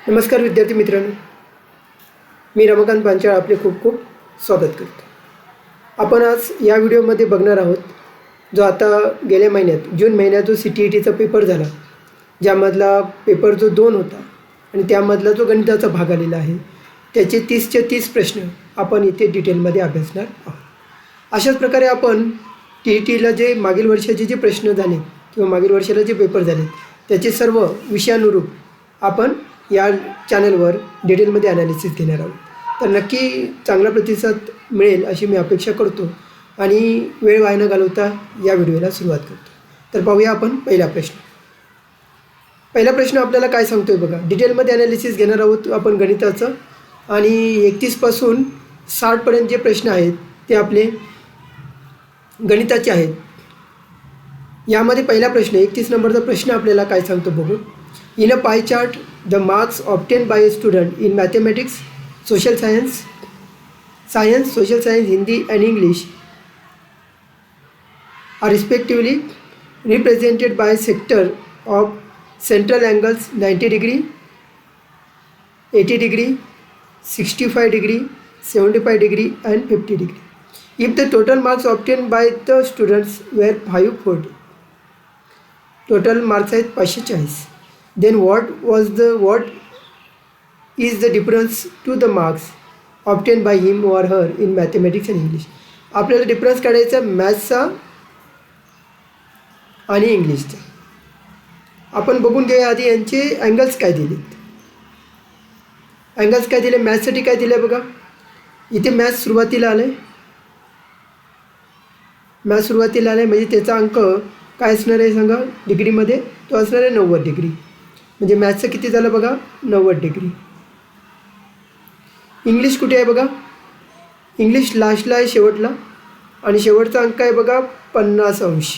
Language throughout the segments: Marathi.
नमस्कार विद्यार्थी मित्रांनो, मी रमाकांत पांचाळ आपले खूप खूप स्वागत करतो। आपण आज या व्हिडिओमध्ये बघणार आहोत जो आता गेल्या महिन्यात जून महिन्यात जो CTETचा पेपर झाला, ज्यामधला पेपर जो 2 होता आणि त्यामधला जो गणिताचा भाग आलेला आहे, त्याचे 30चे 30 प्रश्न आपण इथे डिटेलमध्ये अभ्यासणार आहोत। अशाच प्रकारे आपण TETला जे मागील वर्षाचे जे प्रश्न झाले किंवा मागील वर्षाला जे पेपर झाले त्याचे सर्व विषयानुरूप आपण या चॅनलवर डिटेलमध्ये ॲनालिसिस घेणार आहोत। तर नक्की चांगला प्रतिसाद मिळेल अशी मी अपेक्षा करतो आणि वेळ वाया न घालवता या व्हिडिओला सुरुवात करतो। तर पाहूया आपण पहिला प्रश्न आपल्याला काय सांगतोय बघा। डिटेलमध्ये ॲनालिसिस घेणार आहोत आपण गणिताचं आणि 31 पासून 60 पर्यंत जे प्रश्न आहेत ते आपले गणिताचे आहेत। यामध्ये पहिला प्रश्न 31 नंबरचा प्रश्न आपल्याला काय सांगतो बघू। In a pie chart, the marks obtained by a student in mathematics, social science, social science, Hindi and English are respectively represented by a sector of central angles 90 degree, 80 degree, 65 degree, 75 degree and 50 degree. If the total marks obtained by the students were 540, total marks आहेत 540. Then what is the difference to the marks obtained by him or her in mathematics and English? आपल्याला डिफरन्स काढायचा मॅथ्सचा आणि इंग्लिशचा। आपण बघून घेऊया आधी यांचे अँगल्स काय दिलेत। अँगल्स काय दिले, मॅथ्ससाठी काय दिले बघा। इथे मॅथ्स सुरुवातीला आले, म्हणजे त्याचा अंक काय असणार आहे सांगा डिग्रीमध्ये, तो असणार आहे 90 डिग्री। म्हणजे मॅथ्सचं किती झालं बघा 90 डिग्री। इंग्लिश कुठे आहे बघा, इंग्लिश लास्टला आहे शेवटला आणि शेवटचा अंक आहे बघा 50 अंश।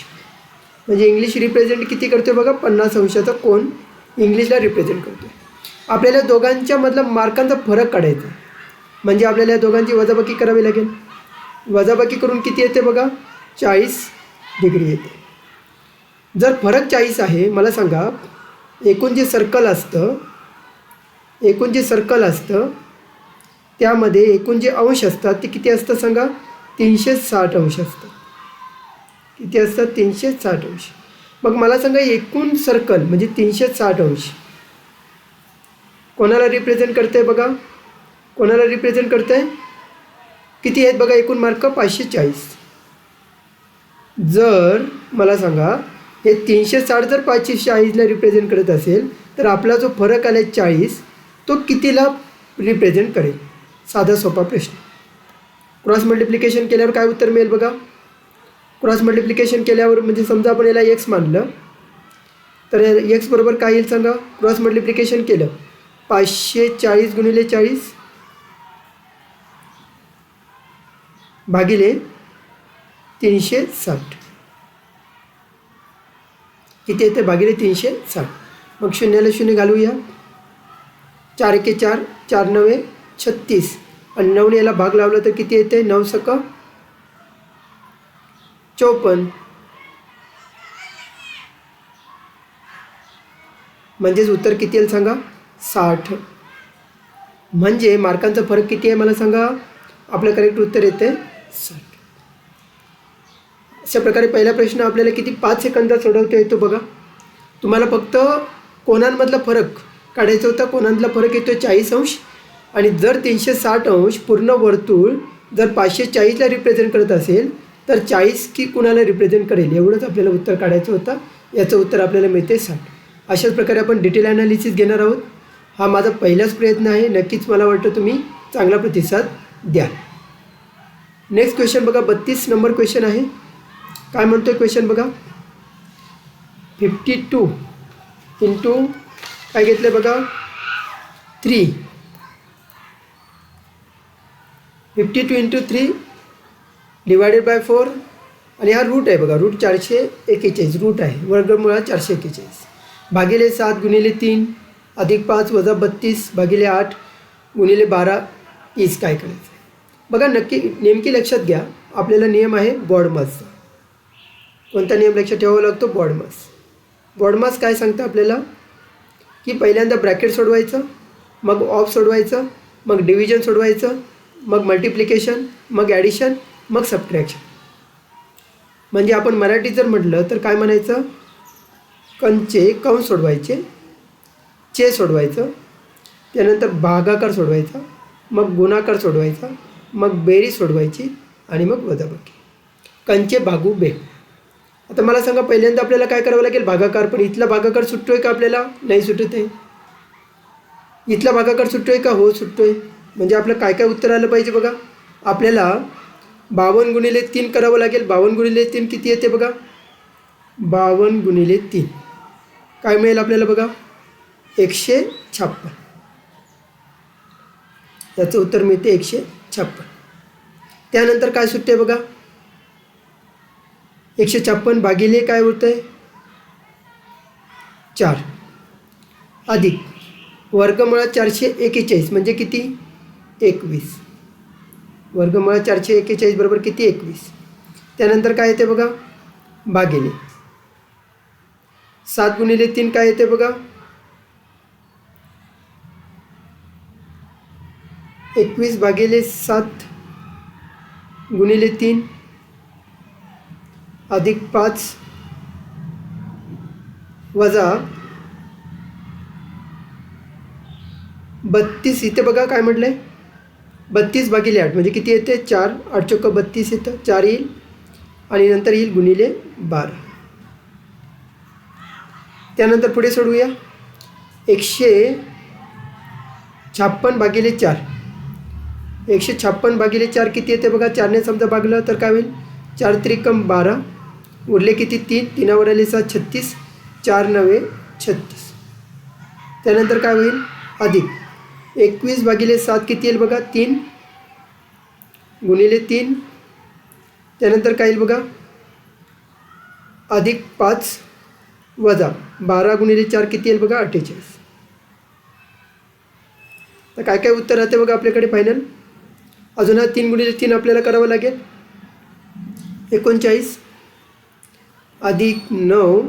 म्हणजे इंग्लिश रिप्रेझेंट किती करतो बघा 50 अंशाचा कोण इंग्लिशला रिप्रेझेंट करतो। आपल्याला दोघांच्या मधला मार्कांचा फरक काढायचा, म्हणजे आपल्याला या दोघांची वजाबाकी करावी लागेल। वजाबाकी करून किती येते बघा 40 डिग्री येते। जर फरक 40 आहे, मला सांगा एकूण जे सर्कल असतं त्यामध्ये एकूण जे अंश असतात ते किती असतं सांगा 360 अंश असतात। किती असतात 360 अंश। मग मला सांगा एकूण सर्कल म्हणजे 360 अंश कोणाला रिप्रेझेंट करते बघा, कोणाला रिप्रेझेंट करते, किती आहेत बघा एकूण मार्क 540। जर मला सांगा हे 360 जर 540ला रिप्रेझेंट करत असेल तर आपला जो फरक आला 40 तो कितीला रिप्रेझेंट करेल। साधा सोपा प्रश्न। क्रॉस मल्टिप्लिकेशन केल्यावर काय उत्तर मिळेल बघा। क्रॉस मल्टिप्लिकेशन केल्यावर म्हणजे समजा आपण याला x मानलं तर x बरोबर काय येईल सांगा। क्रॉस मल्टिप्लिकेशन केलं 540 गुणिले 40 भागिले 360 किती येते भागिले 360। मग शून्याला शून्य घालूया, 4 एके 4, 4 नवे 36 आणि 9ने याला भाग लावला तर किती येते 9 सक 54, म्हणजेच उत्तर किती येईल सांगा 60। म्हणजे मार्कांचा फरक किती आहे मला सांगा, आपलं करेक्ट उत्तर येते 60। अशा प्रकारे पहिला प्रश्न आपल्याला किती 5 सेकंदात सोडवता येतो बघा। तुम्हाला फक्त कोणांमधला फरक काढायचा होता। कोणांमधला फरक येतो 40 अंश आणि जर 360 अंश पूर्ण वर्तुळ जर 540ला रिप्रेझेंट करत असेल तर 40 की कुणाला रिप्रेझेंट करेल एवढंच आपल्याला उत्तर काढायचं होतं। याचं उत्तर आपल्याला मिळते 60। अशाच प्रकारे आपण डिटेल ॲनालिसिस घेणार आहोत। हा माझा पहिलाच प्रयत्न आहे, नक्कीच मला वाटतं तुम्ही चांगला प्रतिसाद द्याल। नेक्स्ट क्वेश्चन बघा, 32 नंबर क्वेश्चन आहे। काय म्हणतो क्वेश्चन बघा, 52 इंटू काय घेतलं बघा 3, 52 इंटू 3 डिवायडेड बाय 4 आणि हा रूट आहे बघा, रूट 441 रूट आहे, वर्गमुळात 441 भागिले 7 गुणिले 3 अधिक 5 वजा 32 भागिले 8 गुणिले 12 इज काय करायचं बघा। नेमकी लक्षात घ्या, आपल्याला नियम आहे बॉडमासचा। कोणता नियम लक्षात ठेवावा लागतो, बॉडमास। काय सांगतं आपल्याला की पहिल्यांदा ब्रॅकेट सोडवायचं मग ऑफ सोडवायचं, मग डिव्हिजन सोडवायचं, मग मल्टिप्लिकेशन, मग ॲडिशन, मग सबट्रॅक्शन. म्हणजे आपण मराठीत जर म्हटलं तर काय म्हणायचं, कंचे कंस सोडवायचे, चे सोडवायचं, त्यानंतर भागाकार सोडवायचा, मग गुणाकार सोडवायचा, मग बेरीज सोडवायची आणि मग वजाबाकी. कंचे भागू बे. आता मला सांगा पहिल्यांदा आपल्याला काय करावं लागेल, भागाकार. पण इथला भागाकार सुटतो आहे का आपल्याला, नाही सुटत आहे. इथला भागाकार सुटतो आहे का, हो सुटतो आहे. म्हणजे आपलं काय काय उत्तर आलं पाहिजे बघा. आपल्याला 52 गुणिले 3 करावं लागेल. 52 गुणिले 3 किती येते बघा, 52 गुणिले 3 काय मिळेल आपल्याला बघा, 156. याचं उत्तर मिळते 156. त्यानंतर काय सुटते बघा, 156 भागिले काय होतं आहे 4 अधिक वर्गमुळात 441 म्हणजे किती 21. वर्गमुळात 441 बरोबर किती 21. त्यानंतर काय येते बघा, भागिले 7 गुणिले 3 काय येते बघा, 21 भागिले 7 गुणिले 3 अधिक 5 वजा 32. इथे बघा काय म्हटलं आहे, 32 भागिले 8 म्हणजे किती येते 4. 8 चौक 32 येतं, 4 येईल आणि नंतर येईल गुणिले 12. त्यानंतर पुढे सोडूया, 156 भागिले 4. 156 भागिले 4 किती येते बघा, 4ने समजा भागलं तर काय होईल, 4 त्रिकम 12 उरले किती 3, 3वर आले 7, 36, 4 9 36. त्यानंतर काय होईल, अधिक 21 भागिले 7 किती येईल बघा, 3 गुणिले 3. त्यानंतर काय येईल बघा, अधिक 5 वजा 12 गुणिले 4 किती येईल बघा, 48. तर काय काय उत्तर राहते बघा आपल्याकडे फायनल. अजून हा 3 गुणिले 3 आपल्याला करावं लागेल, 39 अधिक 9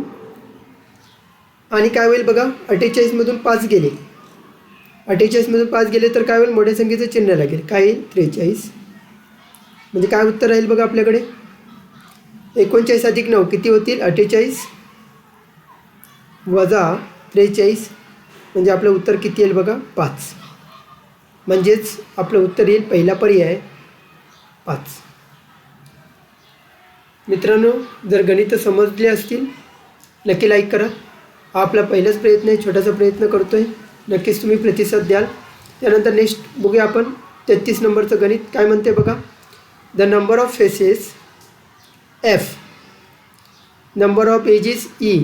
आणि काय होईल बघा, 48मधून 5 गेले, 48मधून 5 गेले तर काय होईल, मोठ्या संख्येचं चिन्ह लागेल, काय येईल 43. म्हणजे काय उत्तर राहील बघा आपल्याकडे, 39 अधिक 9 किती होतील 48 वजा 43 म्हणजे आपलं उत्तर किती येईल बघा 5. म्हणजेच आपलं उत्तर येईल पहिला पर्याय 5. मित्रांनो, जर गणित समजले असतील नक्की लाईक करा. हा आपला पहिलाच प्रयत्न आहे, छोटासा प्रयत्न करतो आहे, नक्कीच तुम्ही प्रतिसाद द्याल. त्यानंतर नेक्स्ट बघूया आपण 33 नंबरचं गणित काय म्हणते बघा. The number of faces F, number of edges E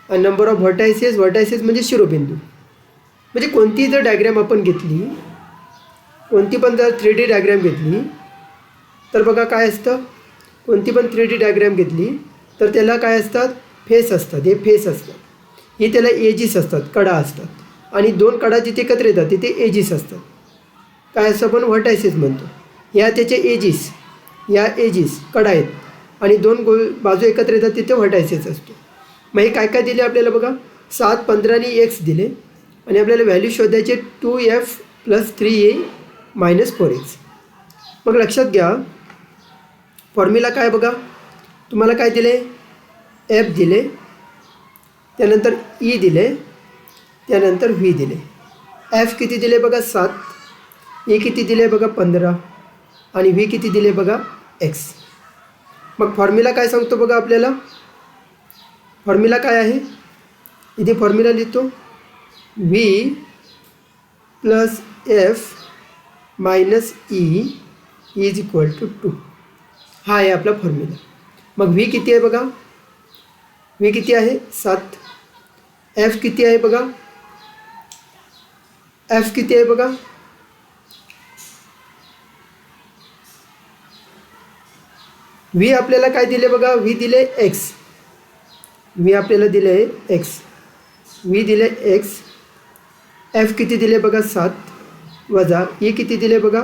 आणि नंबर ऑफ व्हर्टायसेस, व्हर्टायसेस म्हणजे शिरोबिंदू. म्हणजे कोणतीही जर डायग्रॅम आपण घेतली, कोणती पण जर 3D डायग्रॅम घेतली तर बघा काय असतं, कोणती पण 3D डायग्रॅम घेतली तर त्याला काय असतात, फेस असतात. हे फेस असतात, ही त्याला एजिस असतात, कडा असतात. आणि 2 कडा जिथे एकत्र येतात तिथे एजिस असतात, काय असं आपण व्हर्टायसेस म्हणतो. या त्याचे एजिस, या एजिस कडा आहेत आणि 2 बाजू एकत्र येतात तिथे व्हर्टायसेस असतो. मग हे काय काय दिले आपल्याला बघा, 7, 15 आणि x दिले आणि आपल्याला व्हॅल्यू शोधायचे 2f + 3a - 4x. मग लक्षात घ्या फॉर्म्युला काय बघा, तुम्हाला काय दिले, f दिले, त्यानंतर e दिले, त्यानंतर v दिले. f किती दिले बघा 7, e किती दिले बघा 15 आणि v किती दिले बघा x. मग फॉर्म्युला काय सांगतो बघा आपल्याला, फॉर्म्युला काय आहे, इथे फॉर्म्युला लिहितो, v + f - e = 2. हा आहे आपला फॉर्म्युला. मग v किती आहे बघा, v किती आहे 7, f किती आहे बघा, f किती आहे बघा, v आपल्याला काय दिले बघा, v दिले x, v आपल्याला दिले x, v दिले x, f किती दिले बघा 7 वजा e किती दिले बघा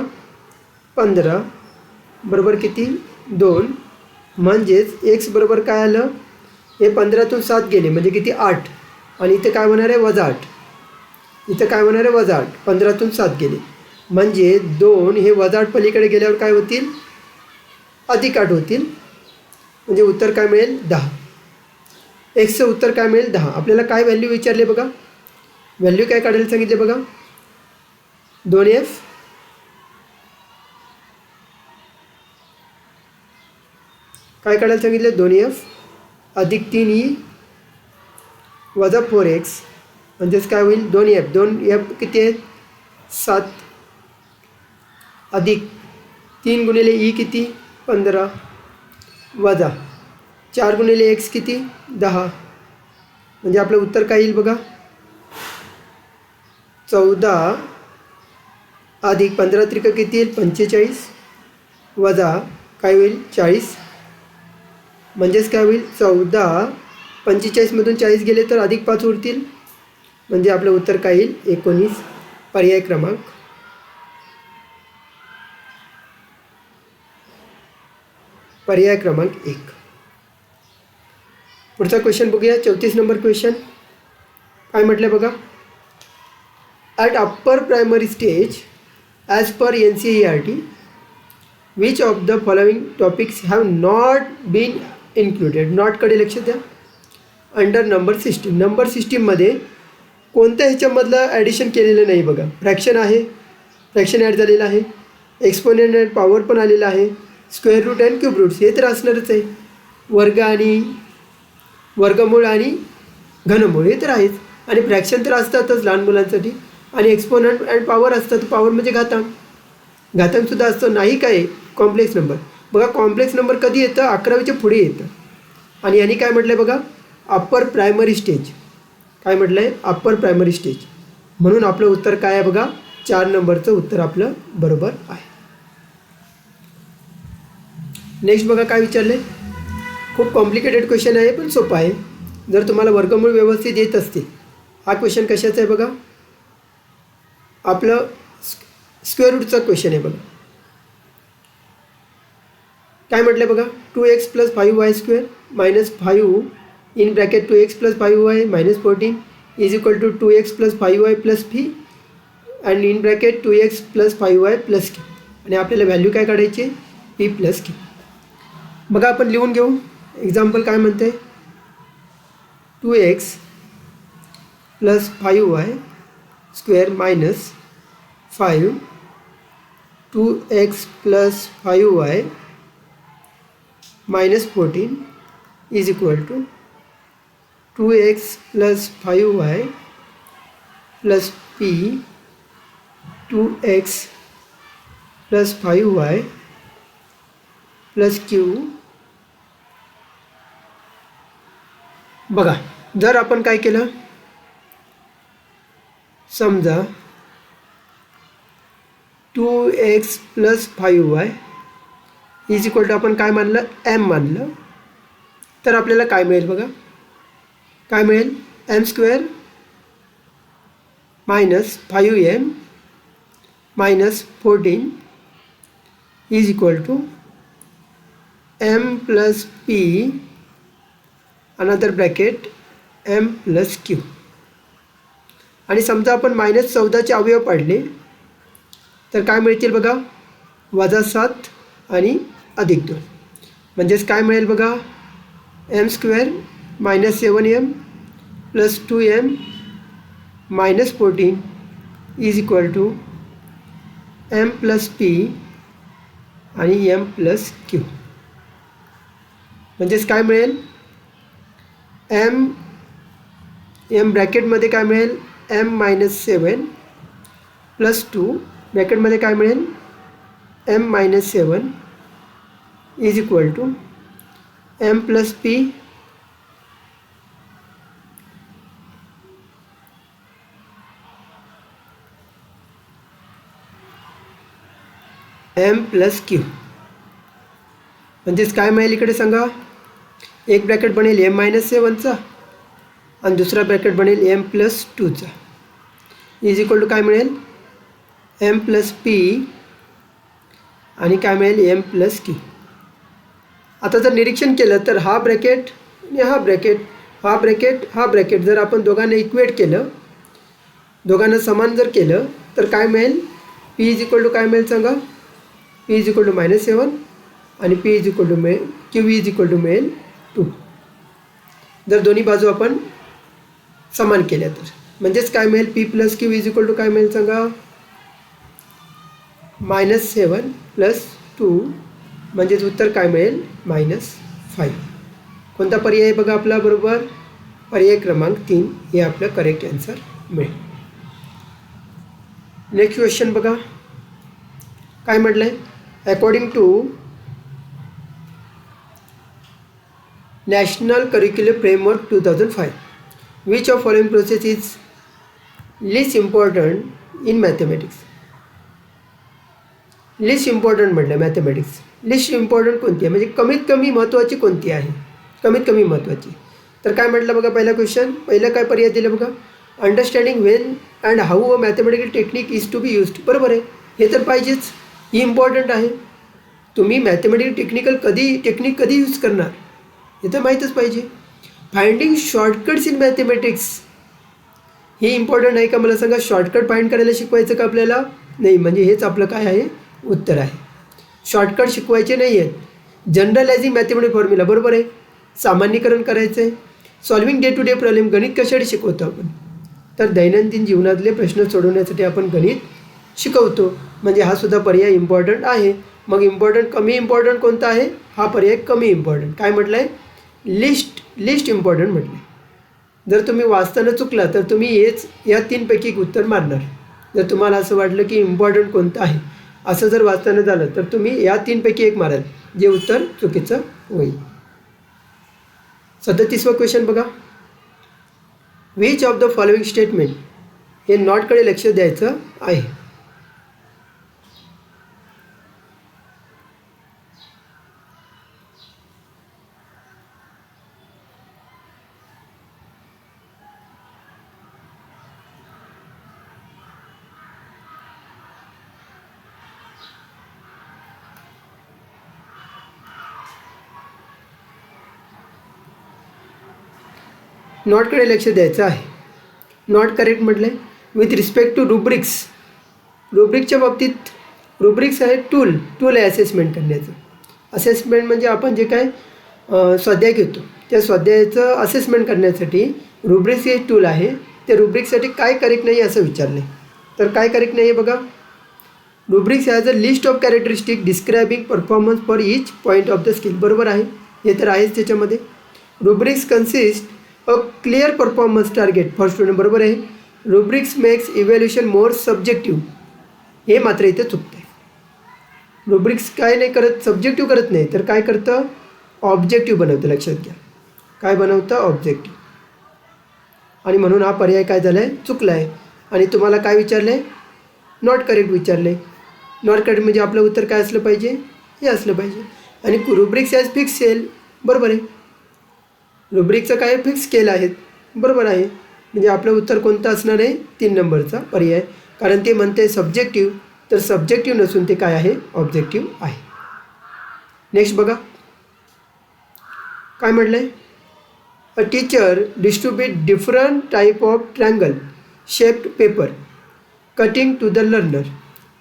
15 बरोबर किती 2. म्हणजेच x बरोबर काय आलं, हे 15तून 7 गेले म्हणजे किती 8 आणि इथे काय होणार आहे -8. इथं काय होणार आहे वजा 8, 15तून 7 गेले म्हणजे 2 हे वजा 8 पलीकडे गेल्यावर काय होतील अधिक 8 होतील म्हणजे उत्तर काय मिळेल 10. एक्सचं उत्तर काय मिळेल 10. आपल्याला काय व्हॅल्यू विचारले बघा, व्हॅल्यू काय काढायला सांगितले बघा 2f काय काढायला सांगितले 2f अधिक 3e वजा 4x म्हणजेच काय होईल 2f. 2f किती आहेत 7 अधिक 3 गुणिले e किती 15 वजा 4 गुणिले x किती 10 म्हणजे आपलं उत्तर काय येईल बघा 14 अधिक 15 त्रिक किती येईल 45 वजा काय होईल 40 म्हणजेच काय होईल 14 45मधून 40 गेले तर अधिक 5 उरतील म्हणजे आपलं उत्तर काय येईल 19. पर्याय क्रमांक पर्याय क्रमांक 1. पुढचा क्वेश्चन बघूया 34 नंबर क्वेश्चन काय म्हटलं बघा at upper primary stage as per NCERT which of the following topics have not been included. नॉटकडे लक्ष द्या. अंडर नंबर सिस्टीम, नंबर सिस्टीममध्ये कोणत्या ह्याच्यामधलं ॲडिशन केलेलं नाही बघा. फ्रॅक्शन आहे, फ्रॅक्शन ॲड झालेलं आहे, एक्सपोनेंट अँड पॉवर पण आलेलं आहे, square root and cube roots हे तर असणारच आहे, वर्ग आणि वर्गमूळ आणि घनमूळ हे तर आहेच, आणि फ्रॅक्शन तर असतातच लहान मुलांसाठी, आणि एक्सपोनेंट अँड पॉवर असतात. पॉवर म्हणजे घातांक, घातांकसुद्धा असतं. नाही काय कॉम्प्लेक्स नंबर बघा, कॉम्प्लेक्स नंबर कधी येतं 11वीच्या पुढे येतं. आणि यांनी काय म्हटलं आहे बघा अप्पर प्रायमरी स्टेज, काय म्हटलं आहे अप्पर प्रायमरी स्टेज, म्हणून आपलं उत्तर काय आहे बघा 4 नंबरचं उत्तर आपलं बरोबर आहे. नेक्स्ट बघा काय विचारले, खूप कॉम्प्लिकेटेड क्वेश्चन आहे पण सोपा आहे जर तुम्हाला वर्गमूळ व्यवस्थित येत असतील. हा क्वेश्चन कशाचा आहे बघा आपलं स्क्वेअर रूटचा क्वेश्चन आहे बघा. काय म्हटलं बघा 2x + 5y² - 5 in bracket 2x + 5y - 14 is equal to 2x + 5y + p and in bracket 2x + 5y + q. आणि आपल्याला व्हॅल्यू काय काढायची p + q. बघा आपण लिहून घेऊ. एक्झाम्पल काय म्हणते 2x + 5y² - 5 2x + 5y - 14 is equal to 2x + 5y + p 2x + 5y + q. बघा जर आपण काय केलं समजा 2x + 5y is equal to आपण काय मानलं m मानलं तर आपल्याला काय मिळेल बघा काय मिळेल m² - 5m - 14 is equal to m + p another bracket m + q. आणि समजा आपण -14चे अवयव पाडले तर काय मिळतील बघा -7 आणि +2 म्हणजेच काय मिळेल बघा m² - 7m + 2m - 14 is equal to m + p आणि m + q. म्हणजेच काय मिळेल m ब्रॅकेटमध्ये काय मिळेल m - 7 + 2 ब्रॅकेटमध्ये काय मिळेल m - 7 is equal to m + p m + q. म्हणजेच काय मिळेल इकडे सांगा एक ब्रॅकेट बनेल m - 7चा आणि दुसरा ब्रॅकेट बनेल m + 2चा इज इक्वल टू काय मिळेल m + p आणि काय मिळेल m + q. आता जर निरीक्षण केलं तर हा ब्रॅकेट आणि हा ब्रॅकेट हा ब्रॅकेट हा ब्रॅकेट जर आपण दोघांना इक्वेट केलं दोघांना समान जर केलं तर काय मिळेल? पी इज इक्वल टू काय मिळेल सांगा? पी इज इक्वल टू -7 आणि पी इज इक्वल टू मिळेल क्यू इज इक्वल टू मिळेल 2. जर दोन्ही बाजू आपण समान केल्या तर म्हणजेच काय मिळेल? P plus Q is equal to काय मिळेल सांगा? -7 प्लस 2 म्हणजेच उत्तर काय मिळेल? -5. कोणता पर्याय आहे बघा आपला बरोबर? पर्याय क्रमांक 3 हे आपलं करेक्ट आन्सर मिळेल. नेक्स्ट क्वेश्चन बघा काय म्हटलं आहे? According to national curricular framework 2005 which of following process is least important in mathematics? Least important म्हटलं मॅथमॅटिक्स. लिस्ट इम्पॉर्टंट कोणती आहे म्हणजे कमीत कमी महत्त्वाची कोणती आहे? कमीत कमी महत्त्वाची. तर काय म्हटलं बघा पहिला क्वेश्चन? पहिलं काय पर्याय दिलं बघा? Understanding when and how a mathematical technique is to be used. बरोबर आहे, हे तर पाहिजेच, ही इम्पॉर्टंट आहे. तुम्ही मॅथमॅटिकल टेक्निक कधी यूज करणार हे तर माहीतच पाहिजे. फाइंडिंग शॉर्टकट्स इन मॅथमॅटिक्स हे इम्पॉर्टंट आहे का मला सांगा? शॉर्टकट फाइंड करायला शिकवायचं का आपल्याला? नाही, म्हणजे हेच आपलं काय आहे? उत्तर आहे. शॉर्टकट शिकवायचे नाही आहेत. जनरलायझिंग मॅथमॅटिक फॉर्म्युला बरोबर आहे, सामान्यीकरण करायचं आहे. Solving day to day problem गणित कशासाठी शिकवतो आपण? तर दैनंदिन जीवनातले प्रश्न सोडवण्यासाठी आपण गणित शिकवतो, म्हणजे हा सुद्धा पर्याय इम्पॉर्टंट आहे. मग कमी इम्पॉर्टंट कोणता आहे? हा पर्याय कमी इम्पॉर्टंट. काय म्हटलं आहे? लिस्ट इम्पॉर्टंट म्हटलं आहे. जर तुम्ही वाचताना चुकला तर तुम्ही हेच या 3पैकी एक उत्तर मारणार. जर तुम्हाला असं वाटलं की इम्पॉर्टंट कोणतं आहे असं जर वाचताना झालं तर तुम्ही या 3पैकी एक माराल, जे उत्तर चुकीचं होईल. 37वा क्वेश्चन बघा. Which of the following statement हे नॉटकडे लक्ष द्यायचं आहे. नॉटकडे लक्ष द्यायचं आहे. नॉट करेक्ट म्हटलं आहे. विथ रिस्पेक्ट टू रुब्रिकच्या बाबतीत रुब्रिक्स आहे टूल आहे असेसमेंट करण्याचं. असेसमेंट म्हणजे आपण जे काय स्वाध्याय घेतो त्या स्वाध्यायाचं असेसमेंट करण्यासाठी रुब्रिक्स हे टूल आहे. त्या रुब्रिक्ससाठी काय करेक्ट नाही असं विचारलं आहे. तर काय करेक्ट नाही आहे बघा? Rubrics has a list of characteristic describing performance for each point of the scale. बरोबर आहे, हे तर आहेच त्याच्यामध्ये. Rubrics consist a clear performance target for student. बरोबर आहे. रुब्रिक्स मेक्स इव्हॅल्युएशन मोर सब्जेक्टिव्ह. हे मात्र इथे चुकतं आहे. रुब्रिक्स काय नाही करत? सब्जेक्टिव्ह करत नाही, तर काय करतं? ऑब्जेक्टिव्ह बनवतं. लक्षात घ्या, काय बनवतं? ऑब्जेक्टिव्ह. आणि म्हणून हा पर्याय काय झाला आहे? चुकला आहे. आणि तुम्हाला काय विचारलं आहे? नॉट करेक्ट विचारलं आहे. नॉट करेक्ट म्हणजे आपलं उत्तर काय असलं पाहिजे? हे असलं पाहिजे. आणि रुब्रिक्स ॲज फिक्स सेल. बरोबर आहे, रुब्रिकचं काय फिक्स स्केल आहेत. बरोबर आहे, म्हणजे आपलं उत्तर कोणतं असणार आहे? 3 नंबरचा पर्याय. कारण ते म्हणते सब्जेक्टिव्ह, तर सब्जेक्टिव्ह नसून ते काय आहे? ऑब्जेक्टिव्ह आहे. नेक्स्ट बघा काय म्हटलं आहे? A teacher distribute different type of triangle shaped paper cutting to the learner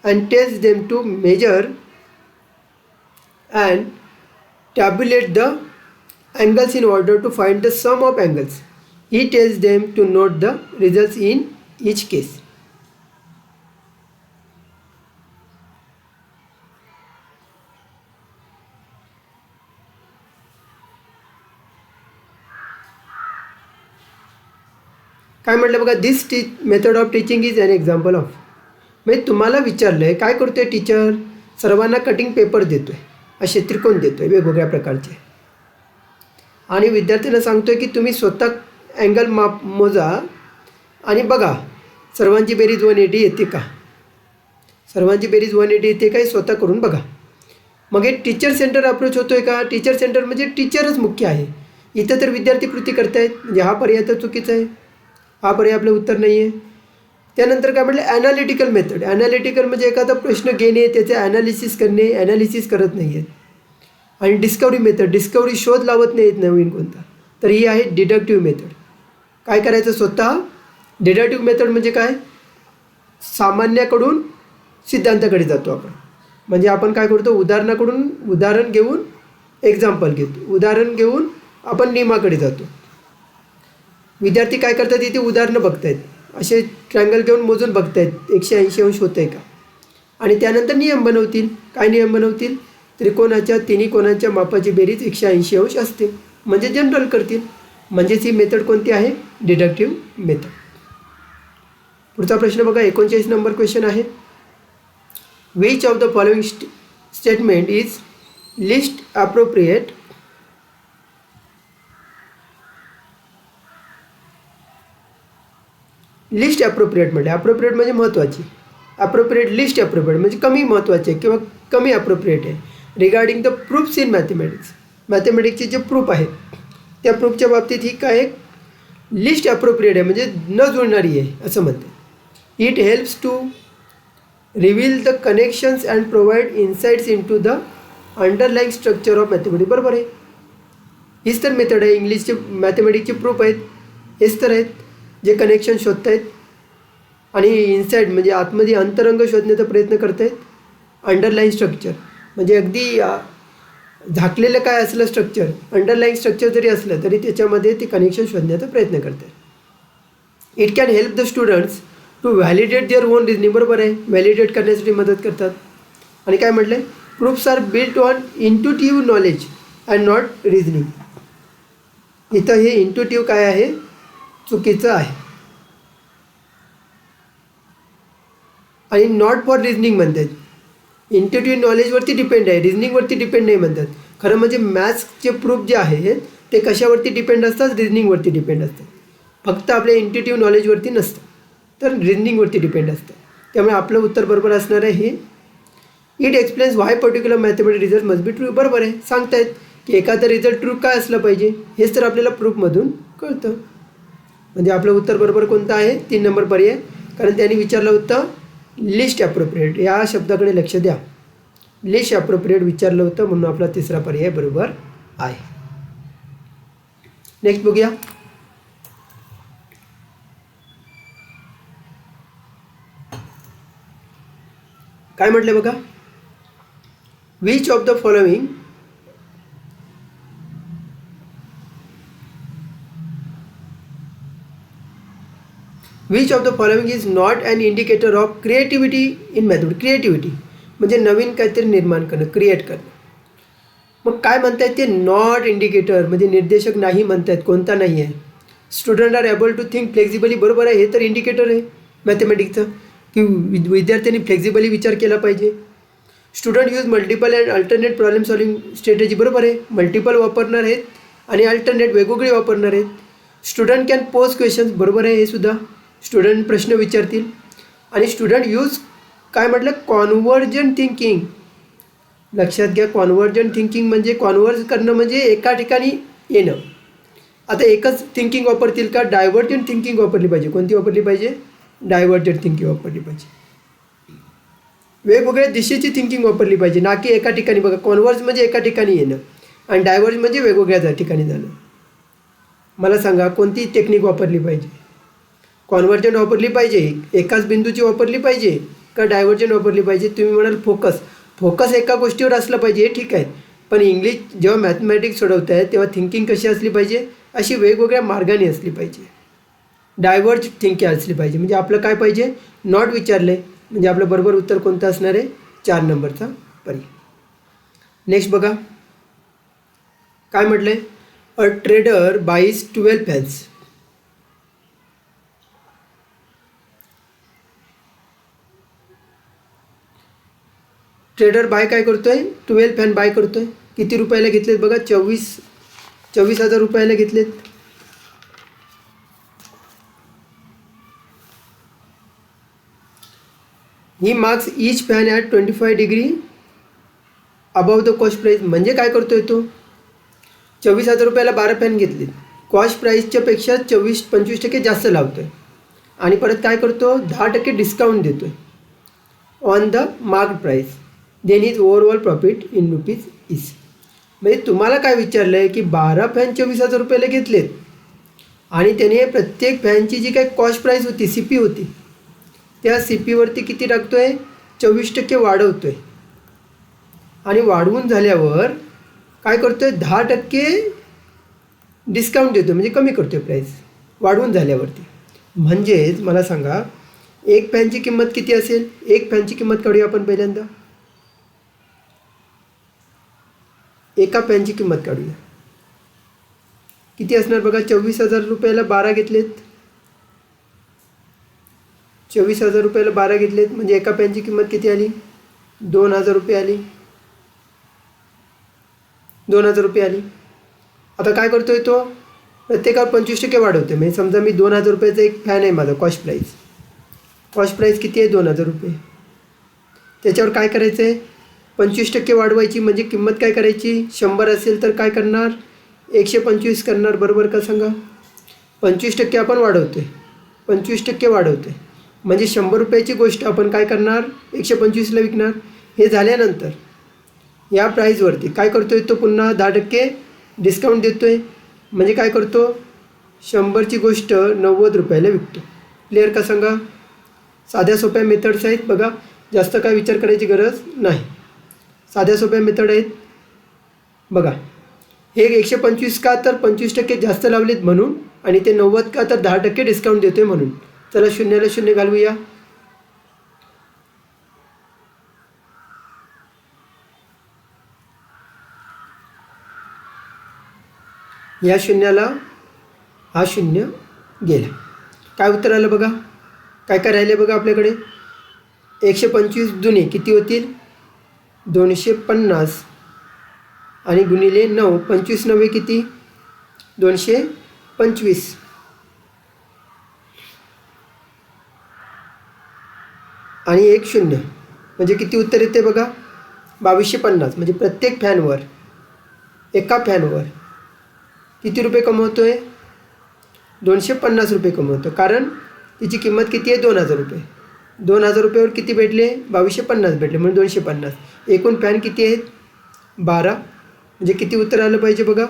and tells them to measure and tabulate the angles in order to find the sum of angles. He tells them to note the results in each case. काय म्हटलं बघा? This method of teaching is an example of. म्हणजे तुम्हाला विचारलं आहे काय करतोय टीचर? सर्वांना कटिंग पेपर देतोय, असे त्रिकोण देतोय वेगवेगळ्या प्रकारचे, आणि विद्यार्थ्यांना सांगतो आहे की तुम्ही स्वतः अँगल मोजा आणि बघा सर्वांची बेरीज 180 येते का? सर्वांची बेरीज 180 येते काय? स्वतः करून बघा. मग हे टीचर सेंटर अप्रोच होतो आहे का? टीचर सेंटर म्हणजे टीचरच मुख्य आहे. इथं तर विद्यार्थी कृती करतायत, म्हणजे हा पर्याय तर चुकीचा आहे. हा पर्याय आपलं उत्तर नाही आहे. त्यानंतर काय म्हटलं? Analytical method. ॲनालिटिकल म्हणजे एखादा प्रश्न घेणे, त्याचे ॲनालिसिस करणे. ॲनालिसिस करत नाही आहेत. आणि डिस्कवरी मेथड, डिस्कवरी शोध लावत नाहीत नवीन कोणता, तर ही आहे डिडक्टिव्ह मेथड. काय करायचं? स्वतः. डिडक्टिव्ह मेथड म्हणजे काय? सामान्याकडून सिद्धांताकडे जातो आपण. म्हणजे आपण काय करतो, उदाहरण घेऊन एक्झाम्पल घेतो, उदाहरण घेऊन आपण नियमाकडे जातो. विद्यार्थी काय करतात, इथे उदाहरणं बघतायत, असे ट्रायंगल घेऊन मोजून बघतायत 180 अंश होतं आहे का, आणि त्यानंतर नियम बनवतील. काय नियम बनवतील, त्रिकोणाच्या तिन्ही कोणांच्या मापाची बेरीज 180 अंश असते, म्हणजे जनरल करतील. म्हणजेच ही मेथड कोणती आहे, डिडक्टिव्ह मेथड. पुढचा प्रश्न बघा, 39 नंबर क्वेश्चन आहे. Which of the following statement is list appropriate list appropriate म्हणजे महत्त्वाची, ॲप्रोप्रिएट लिस्ट ॲप्रोप्रिएट म्हणजे कमी महत्त्वाचे किंवा कमी ॲप्रोप्रिएट आहे. रिगार्डिंग द प्रूफ्स इन मॅथमॅटिक्सचे जे प्रूफ आहेत त्या प्रूफच्या बाबतीत ही काय लिस्ट ॲप्रोप्रिएट आहे, म्हणजे न जुळणारी आहे असं म्हणते. It helps to reveal the connections and provide insights into the underlying structure of mathematics. बरोबर आहे, हीच तर मेथड आहे. इंग्लिशचे मॅथमॅटिक्सचे प्रूफ आहेत, हेच तर आहेत जे कनेक्शन शोधत आहेत आणि इन्साइट म्हणजे आतमध्ये अंतरंग शोधण्याचा प्रयत्न करत आहेत. अंडरलाईन स्ट्रक्चर म्हणजे अगदी झाकलेलं काय असलं स्ट्रक्चर, अंडरलाईन स्ट्रक्चर जरी असलं तरी त्याच्यामध्ये ते कनेक्शन शोधण्याचा प्रयत्न करत आहेत. It can help the students to validate their own reasoning. बरोबर आहे, व्हॅलिडेट करण्यासाठी मदत करतात. आणि काय म्हटलं आहे, proofs are built on intuitive knowledge and not reasoning. इथं हे इंट्युटिव्ह काय आहे, चुकीचं आहे. आणि नॉट फॉर रिजनिंग म्हणतात. इंट्युटिव्ह नॉलेजवरती डिपेंड आहे, रिजनिंगवरती डिपेंड नाही म्हणतात. खरं म्हणजे मॅथ्सचे प्रूफ जे आहेत ते कशावरती डिपेंड असतात, रिजनिंगवरती डिपेंड असतात. फक्त आपल्या इंट्युटिव्ह नॉलेजवरती नसतं, तर रिजनिंगवरती डिपेंड असतं. त्यामुळे आपलं उत्तर बरोबर असणार आहे हे. It explains why particular mathematic result must be true. बरोबर आहे, सांगतायत की एखादा रिझल्ट ट्रू काय असलं पाहिजे, हेच तर आपल्याला प्रूफमधून कळतं. म्हणजे आपलं उत्तर बरोबर कोणतं आहे, 3 नंबर पर्याय. कारण त्यांनी विचारलं होतं लिस्ट ॲप्रोप्रिएट, या शब्दाकडे लक्ष द्या. लिस्ट ॲप्रोप्रिएट विचारलं होतं म्हणून आपला 3रा पर्याय बरोबर आहे. नेक्स्ट बघूया. काय म्हटलं बघा, which of the following which of the following is not an indicator of creativity in mathematics. Creativity म्हणजे नवीन काहीतरी निर्माण करणं, क्रिएट करणं. मग काय म्हणतात ते, नॉट इंडिकेटर म्हणजे निर्देशक नाही म्हणतात, कोणता नाही आहे. Student are able to think flexibly. बरोबर आहे, हे तर इंडिकेटर आहे मॅथमॅटिक्सचं की विद्यार्थ्यांनी फ्लेक्झिबली विचार केला पाहिजे. Student use multiple and alternate problem solving strategy. बरोबर आहे, मल्टिपल वापरणार आहेत आणि अल्टरनेट वेगवेगळे वापरणार आहेत. Student can pose questions. बरोबर आहे, हे सुद्धा स्टुडंट प्रश्न विचारतील. आणि स्टुडंट यूज काय म्हटलं, कॉन्व्हर्जंट थिंकिंग. लक्षात घ्या, कॉन्व्हर्जंट थिंकिंग म्हणजे कॉन्व्हर्ज करणं म्हणजे एका ठिकाणी येणं. आता एकच थिंकिंग वापरतील का, डायव्हर्जंट थिंकिंग वापरली पाहिजे. कोणती वापरली पाहिजे, डायव्हर्जंट थिंकिंग वापरली पाहिजे. वेगवेगळ्या दिशेची थिंकिंग वापरली पाहिजे, ना की एका ठिकाणी. बघा, कॉन्व्हर्ज म्हणजे एका ठिकाणी येणं आणि डायव्हर्ज म्हणजे वेगवेगळ्या ठिकाणी जाणं. मला सांगा कोणती टेक्निक वापरली पाहिजे, कॉन्व्हर्जंट वापरली पाहिजे, एकाच बिंदूची वापरली पाहिजे का डायव्हर्जंट वापरली पाहिजे. तुम्ही म्हणाल फोकस एका गोष्टीवर असलं पाहिजे, हे ठीक आहे. पण इंग्लिश जेव्हा मॅथमॅटिक्स सोडवत आहे तेव्हा थिंकिंग कशी असली पाहिजे, अशी वेगवेगळ्या मार्गाने असली पाहिजे. डायव्हर्ज थिंकिंग असली पाहिजे. म्हणजे आपलं काय पाहिजे, नॉट विचारलं आहे म्हणजे आपलं बरोबर उत्तर कोणतं असणार आहे, 4 नंबरचा पर्याय. नेक्स्ट बघा काय म्हटलं आहे, a trader buys 12 fans. Trader buy काय करतोय, 12 फॅन बाय करतोय. किती रुपयाला घेतलेत बघा, 24,000 रुपयाला घेतलेत. He marks each fan at 25 degree above the cost price. म्हणजे काय करतोय तो, 24,000 रुपयाला 12 फॅन घेतलेत, कॉस्ट प्राईसच्या पेक्षा 25% जास्त लावतोय आणि परत काय करतो, 10% डिस्काउंट देतोय on the mark price. Then is overall profit in rupees is. म्हणजे तुम्हाला काय विचारलं आहे की 12 फॅन 24,000 रुपयाला घेतलेत आणि त्याने प्रत्येक फॅनची जी काही कॉस्ट प्राईस होती, CP होती, त्या सी पीवरती किती टाकतो आहे 24% वाढवतो आहे आणि वाढवून झाल्यावर काय करतो आहे 10% डिस्काउंट देतो म्हणजे कमी करतो आहे प्राईस वाढवून झाल्यावरती. म्हणजेच मला सांगा एक फॅनची किंमत किती असेल. एक फॅनची किंमत काढूया आपण पहिल्यांदा. एका फॅनची किंमत काढूया किती असणार बघा. 24,000 रुपयाला 12 घेतलेत. 24,000 रुपयाला 12 घेतलेत म्हणजे एका फॅनची किंमत किती आली 2,000 रुपये आली. 2,000 रुपये आली. आता काय करतोय तो प्रत्येकावर 25% वाढवतो. म्हणजे समजा मी 2,000 रुपयाचा एक फॅन आहे माझा कॉस्ट प्राईस किती आहे 2,000 रुपये. त्याच्यावर काय करायचं आहे 25% वाढवायची म्हणजे किंमत काय करायची 100 असेल तर काय करणार 125 करणार. बरोबर का सांगा. 25% आपण वाढवतो आहे 25% वाढवतो आहे म्हणजे 100 रुपयाची गोष्ट आपण काय करणार 125ला विकणार. हे झाल्यानंतर या प्राईजवरती काय करतो आहे तो पुन्हा 10% डिस्काउंट देतो आहे म्हणजे काय करतो 100ची गोष्ट 90 रुपयाला विकतो. क्लिअर का सांगा. साध्या सोप्या मेथड्स आहेत बघा. जास्त काय विचार करायची गरज नाही. साध्या सोप्या मेथड आहेत बघा. हे 125 का तर 25% जास्त लावलेत म्हणून आणि ते 90 का तर 10% डिस्काउंट देतो आहे म्हणून. चला 0ला 0 घालवूया. या 0ला हा 0 गेला. काय उत्तर आलं बघा. काय काय राहिले बघा आपल्याकडे 125 दुने किती होतील 250 आणि गुणिले 9 25 9 किती 225 आणि 1 0 म्हणजे किती उत्तर येते बघा 2250. म्हणजे प्रत्येक फॅनवर एका फॅनवर किती रुपये कमवतो आहे 250 रुपये कमवतो. कारण तिची किंमत किती आहे 2,000 रुपये. 2,000 रुपयावर किती भेटले 2250 भेटले म्हणून 250. एकूण फॅन किती आहेत 12 म्हणजे किती उत्तर आलं पाहिजे बघा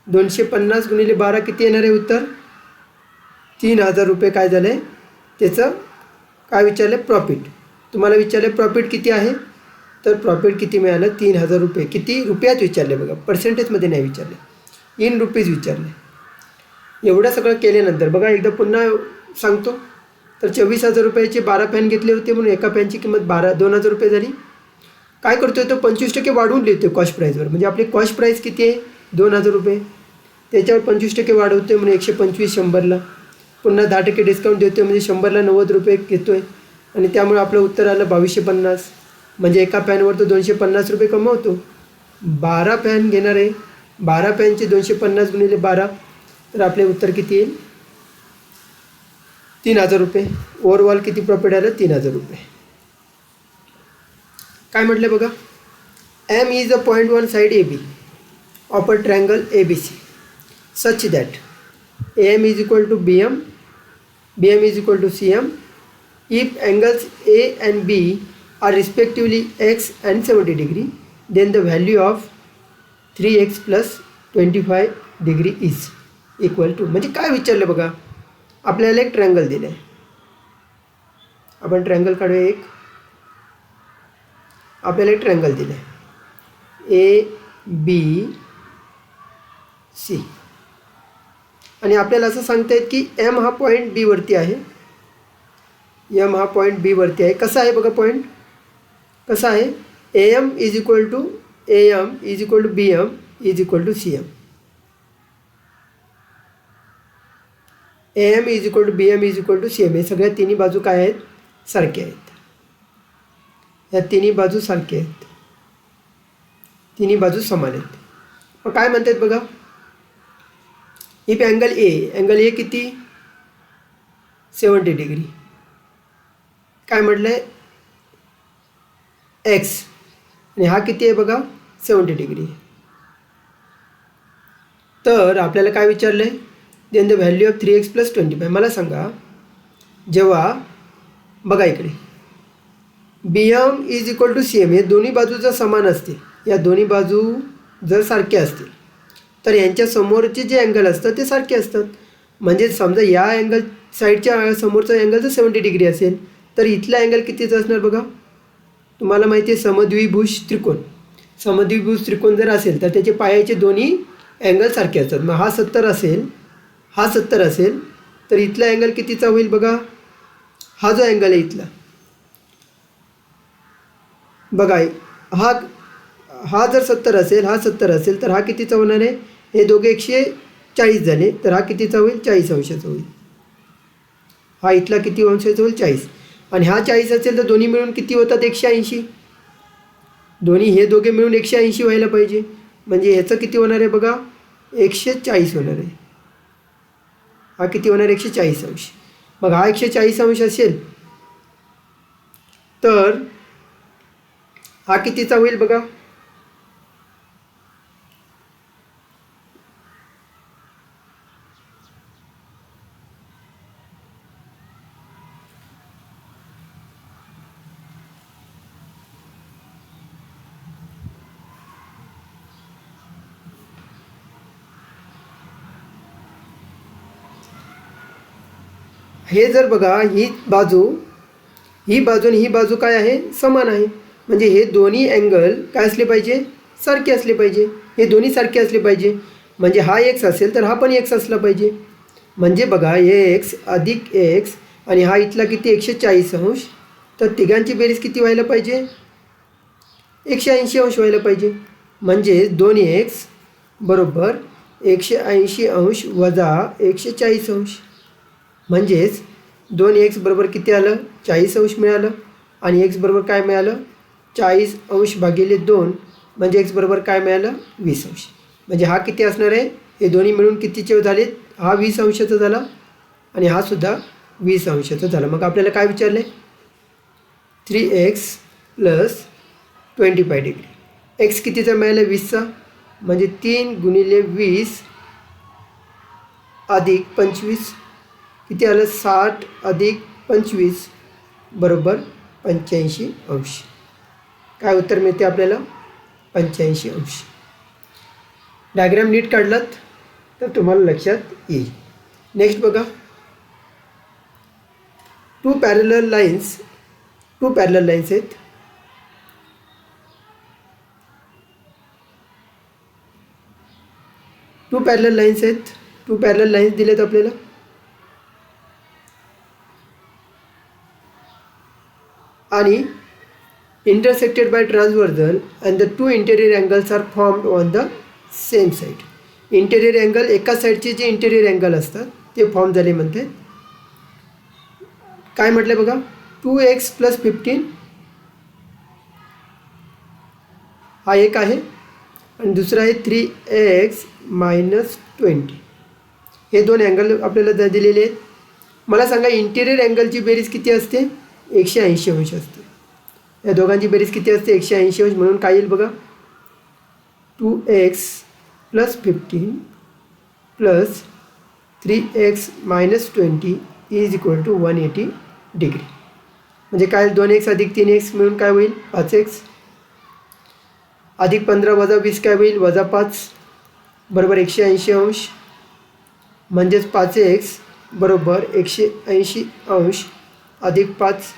250 गुणिले 12 किती येणार आहे उत्तर 3,000 रुपये. काय झालं आहे त्याचं काय विचारलं प्रॉफिट. तुम्हाला विचारलं प्रॉफिट किती आहे तर प्रॉफिट किती मिळालं 3,000 रुपये. किती रुपयात विचारले बघा पर्सेंटेजमध्ये नाही विचारले इन रुपीज विचारले. एवढं सगळं केल्यानंतर बघा एकदा पुन्हा सांगतो तर 24,000 रुपयाचे 12 फॅन घेतले होते म्हणून एका फॅनची किंमत 2,000 रुपये झाली. काय करतो आहे तो 25% वाढवून लिहितो कॉस्ट प्राईजवर. म्हणजे आपली कॉस्ट प्राईस किती आहे 2,000 रुपये त्याच्यावर 25% वाढवतो आहे म्हणून 125 100ला पुन्हा 10% डिस्काउंट देतो आहे म्हणजे 100ला 90 रुपये घेतो आहे आणि त्यामुळे आपलं उत्तर आलं 2250. म्हणजे एका फॅनवर तो 250 रुपये कमवतो. 12 फॅन घेणार आहे 12 फॅनचे 250 गुणिले 12 तर आपले उत्तर किती येईल 3,000 रुपये. ओव्हरऑल किती प्रॉफिट आलं 3,000 रुपये. काय म्हटलं बघा M is a point one side A B of a triangle A B C such that A M is equal to B M is equal to C M if angles A and B are respectively X and 70 degree then the value of 3x + 25 degree is equal to. म्हणजे काय विचारलं बघा आपल्याला एक ट्रँगल दिलं आहे. आपण ट्रँगल काढूया. एक आपल्याला एक ट्रँगल दिलं आहे ए बी सी आणि आपल्याला असं सांगता येत की एम हा पॉईंट बी वरती आहे. एम हा पॉईंट बी वरती आहे. कसा आहे बघा पॉईंट कसा आहे A M is equal to B M is equal to C M. A M is equal to B M is equal to C M. हे सगळ्या तिन्ही बाजू काय आहेत सारखे आहेत. या तिन्ही बाजू सारखे आहेत. तिन्ही बाजू समान आहेत. मग काय म्हणतात बघा इफ अँगल ए किती 70 डिग्री. काय म्हटलं आहे एक्स आणि हा किती आहे बघा 70 डिग्री. तर आपल्याला काय विचारलं आहे then the value of 3x + 25. मला सांगा जेव्हा बघा इकडे B M is equal to C M हे दोन्ही बाजू जर समान असतील या दोन्ही बाजू जर सारख्या असतील तर यांच्या समोरचे जे अँगल असतात ते सारखे असतात. म्हणजे समजा या साईडच्या समोरचा अँगल जर 70 डिग्री असेल तर इथला अँगल कितीचा असणार बघा. तुम्हाला माहिती आहे समद्विभुज त्रिकोण. समद्विभुज त्रिकोण जर असेल तर त्याचे पायाचे दोन्ही अँगल सारखे असतात. मग हा 70 असेल, हा 70 असेल तर इथला अँगल कितीचा होईल बघा. हा जो अँगल आहे इथला बघा, हा जर 70 असेल, हा 70 असेल तर हा कितीचा होणार आहे. हे दोघे 140 झाले तर हा कितीचा होईल, 40 अंशाचा होईल. हा इथला किती अंशाचा होईल, 40. आणि हा 40 असेल तर दोन्ही मिळून किती होतात, 180. दोन्ही हे दोघे मिळून 180 व्हायला पाहिजे. म्हणजे ह्याचं किती होणार आहे बघा, 140 होणार आहे. हा किती होणार, 140 अंश. मग हा 140 अंश असेल तर हा कितीचा होईल बघा. हे जर बघा ही बाजू आणि ही बाजू काय आहे, समान आहे. म्हणजे हे दोन्ही अँगल काय असले पाहिजे, सारखे असले पाहिजे. हे दोन्ही सारखे असले पाहिजे. म्हणजे हा एक्स असेल तर हा पण एक्स असला पाहिजे. म्हणजे बघा एक्स अधिक एक्स आणि हा इथला किती 140 अंश. तर तिघांची बेरीज किती व्हायला पाहिजे, 180 अंश व्हायला पाहिजे. म्हणजे 2x बरोबर 180 अंश वजा 140 अंश. म्हणजेच 2x बरोबर किती आलं, 40 अंश मिळालं. आणि x बरोबर काय मिळालं, 40 अंश भागिले 2 म्हणजे x बरोबर काय मिळालं, 20 अंश. म्हणजे हा किती असणार आहे, हे दोन्ही मिळून कितीचे झालेत, हा 20 अंशाचा झाला आणि हा सुद्धा 20 अंशाचा झाला. मग आपल्याला काय विचारलं आहे, 3x + 25 डिग्री. x कितीचा मिळाला, 20चा. म्हणजे 3 × 20 अधिक 25 किती आलं, 60 अधिक 25 बरोबर 85 अंश. काय उत्तर मिळते आपल्याला, 85 अंश. डायग्राम नीट काढलात तर तुम्हाला लक्षात येईल. नेक्स्ट बघा, टू पॅरलल लाईन्स आहेत. टू पॅरलल लाईन्स दिलेत आपल्याला. आणि intersected by transversal and the two interior angles are formed on the same side. Interior angle एका साईडचे जे इंटेरियर अँगल असतात ते फॉर्म झाले म्हणते. काय म्हटलं बघा, 2x + 15 हा एक आहे आणि दुसरा आहे 3x - 20. हे दोन अँगल आपल्याला दिलेले आहेत. मला सांगा इंटेरियर अँगलची बेरीज किती असते, 180 अंश असते. या दोघांची बेरीज किती असते, 180 अंश. म्हणून काय येईल बघा, 2x + 15 + 3x - 20 = 180 डिग्री. म्हणजे काय, 2x अधिक 3x मिळून काय होईल, 5x अधिक 15 वजा 20 काय होईल, -5 बरोबर 180 अंश. म्हणजेच 5x बरोबर 180 अंश अधिक 5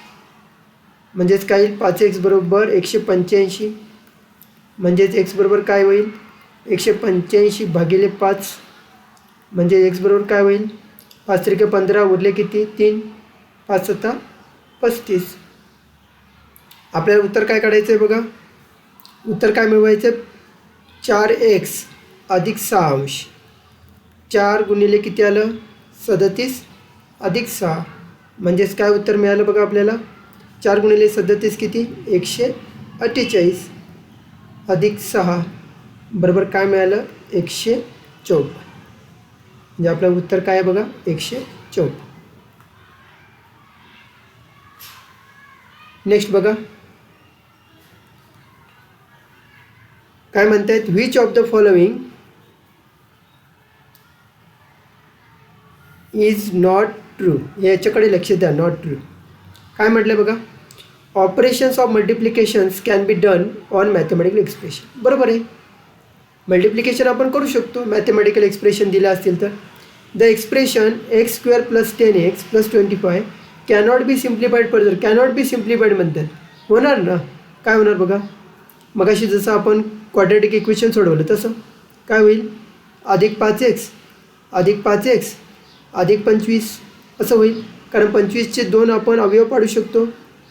म्हणजेच काय येईल, 5x बरोबर 185. म्हणजेच x बरोबर काय होईल, 185 भागिले 5 म्हणजे x बरोबर काय होईल, 5 × 15 उरले किती, 3, 5 × 35. आपल्याला उत्तर काय काढायचं आहे बघा. उत्तर काय मिळवायचं, 4x अधिक 6 अंश. 4 × किती आलं, 37 अधिक 6 म्हणजेच काय उत्तर मिळालं बघा आपल्याला, 4 × 37 किती, 148 अधिक 6 बरोबर काय मिळालं, 154. म्हणजे आपलं उत्तर काय आहे बघा, 154. नेक्स्ट बघा, काय म्हणतायत, which of the following is not true. याच्याकडे लक्ष द्या, नॉट ट्रू. काय म्हटलं बघा, operations of multiplications can be done on mathematical expression. बरोबर आहे, मल्टिप्लिकेशन आपण करू शकतो मॅथमॅटिकल एक्सप्रेशन दिलं असतील तर. The expression x square plus 10x plus 25 cannot be simplified further. Cannot be simplified म्हणतात, होणार ना? काय होणार बघा, मगाशी जसं आपण क्वाड्रॅटिक इक्वेशन सोडवलं तसं काय होईल, अधिक 5x अधिक 5x अधिक 25 असं होईल. कारण 25चे 2 आपण अवयव पाडू शकतो,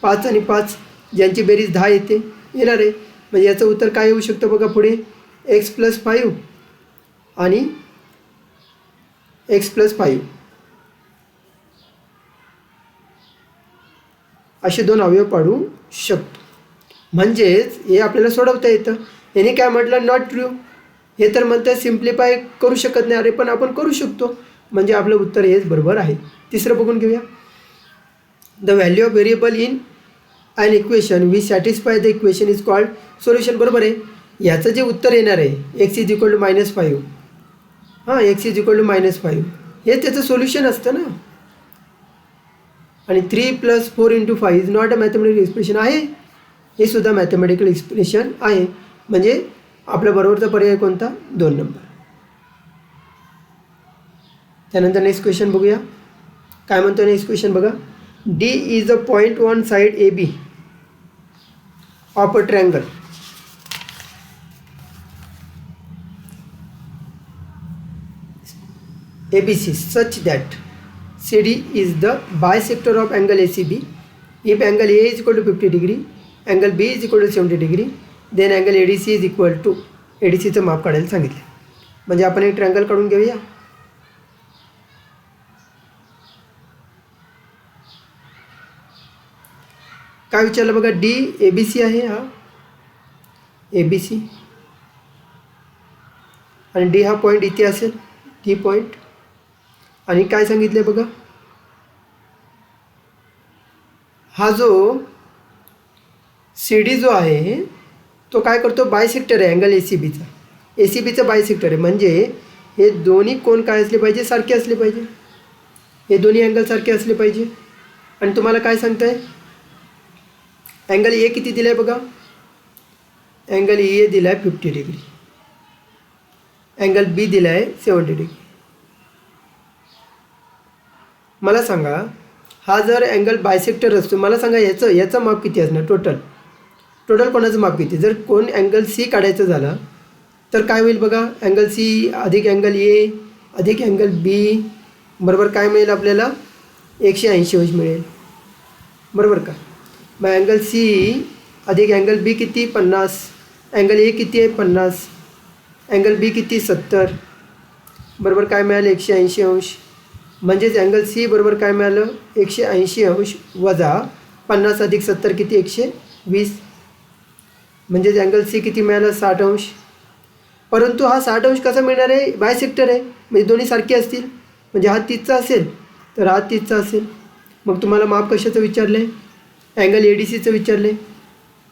5 आणि 5 ज्यांची बेरीज 10 येणार आहे. म्हणजे याचं उत्तर काय येऊ शकतं बघा पुढे, x प्लस 5 आणि x प्लस 5 असे 2 अवयव पाडू शकतो. म्हणजेच हे आपल्याला सोडवता येतं. याने काय म्हटलं, नॉट ट्रू. हे तर म्हणतात सिम्प्लिफाय करू शकत नाही, अरे पण आपण करू शकतो. म्हणजे आपलं उत्तर हेच बरोबर आहे. तिसरं बघून घेऊया. The value of variable in an equation we satisfy the equation is called solution. बरोबर आहे. याचं जे उत्तर येणार आहे x इज इक्वल टू -5, हां x इज इक्वल टू -5 हे त्याचं सोल्युशन असतं ना. आणि 3 + 4 × 5 is not a mathematical expression आहे, हे सुद्धा मॅथमॅटिकल एक्सप्रेशन आहे. म्हणजे आपल्या बरोबरचा पर्याय कोणता, 2 नंबर. त्यानंतर नेक्स्ट क्वेश्चन बघूया. काय म्हणतो नेक्स्ट क्वेश्चन बघा. D is a point on side A B of a triangle ABC such that CD is the bisector of angle ACB. If angle A is equal to 50 degree, angle B is equal to 70 degree, then angle ADC is equal to ADCचं माप काढायला सांगितलं. म्हणजे आपण एक ट्रँगल काढून घेऊया. काय विचारलं बघा, डी ABC आहे, हा ABC आणि डी हा पॉईंट इथे असेल, डी पॉईंट. आणि काय सांगितलं बघा, हा जो CD जो आहे तो काय करतो, बायसेक्टर आहे अँगल ACBचा. ACBचा बायसेक्टर आहे. म्हणजे हे दोन्ही कोण काय असले पाहिजे, सारखे असले पाहिजे. हे दोन्ही अँगल सारखे असले पाहिजे. आणि तुम्हाला काय सांगतं आहे, अँगल ए किती दिला आहे बघा, अँगल ए दिला आहे 50 डिग्री, अँगल बी दिला आहे 70 डिग्री. मला सांगा, हा जर अँगल बायसेक्टर असतो, मला सांगा याचं माप किती असणार, टोटल कोणाचं माप किती. जर कोण अँगल सी काढायचं झालं तर काय होईल बघा, अँगल सी अधिक अँगल ए अधिक अँगल बी बरोबर काय मिळेल आपल्याला, 180 अंश मिळेल. बरोबर का. मग अँगल सी अधिक अँगल बी किती, 50. अँगल ए किती आहे, 50. अँगल बी किती, 70. बरोबर काय मिळालं, 180 अंश. म्हणजेच अँगल सी बरोबर काय मिळालं, 180 अंश वजा 50 अधिक 70 किती, 120. म्हणजेच अँगल सी किती मिळालं, 60 अंश. परंतु हा 60 अंश कसा मिळणार आहे, बायसेक्टर आहे. म्हणजे दोन्ही सारखे असतील. म्हणजे हा 30चा असेल तर हा 30चा असेल. मग तुम्हाला माप कशाचं विचारलं आहे, अँगल ADCचं विचारलं आहे.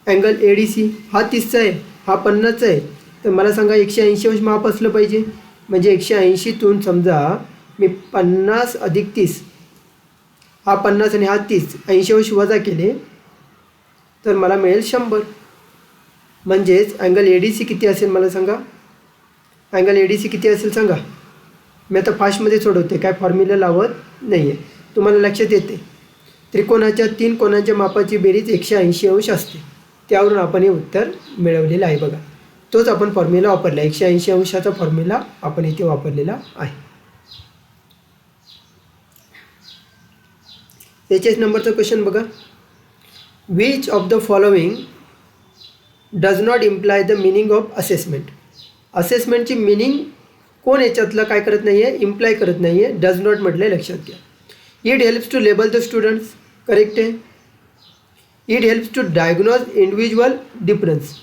अँगल ADC हा 30चा आहे, हा 50चा आहे. तर मला सांगा 180 अंश माप असलं पाहिजे. म्हणजे 180तून समजा मी 50 अधिक 30, हा 50 आणि हा 30, 80 अंश वजा केले तर मला मिळेल 100. म्हणजेच अँगल ADC किती असेल मला सांगा, अँगल ADC किती असेल सांगा. मी आता फास्टमध्ये सोडवते, काय फॉर्म्युला लावत नाही आहे, तुम्हाला लक्षात येते. त्रिकोणाच्या 3 कोणांच्या मापाची बेरीज 180 अंश असते. त्यावरून आपण हे उत्तर मिळवलेलं आहे बघा. तोच आपण फॉर्म्युला वापरला, 180 अंशाचा फॉर्म्युला आपण इथे वापरलेला आहे. याच्याच नंबरचा क्वेश्चन बघा. Which of the following does not imply the meaning of assessment. असेसमेंटची मिनिंग कोण याच्यातलं काय करत नाही आहे, इम्प्लाय करत नाही आहे. डज नॉट म्हटलं आहे, लक्षात घ्या. It helps to label the students, correct आहे. It helps to diagnose individual difference.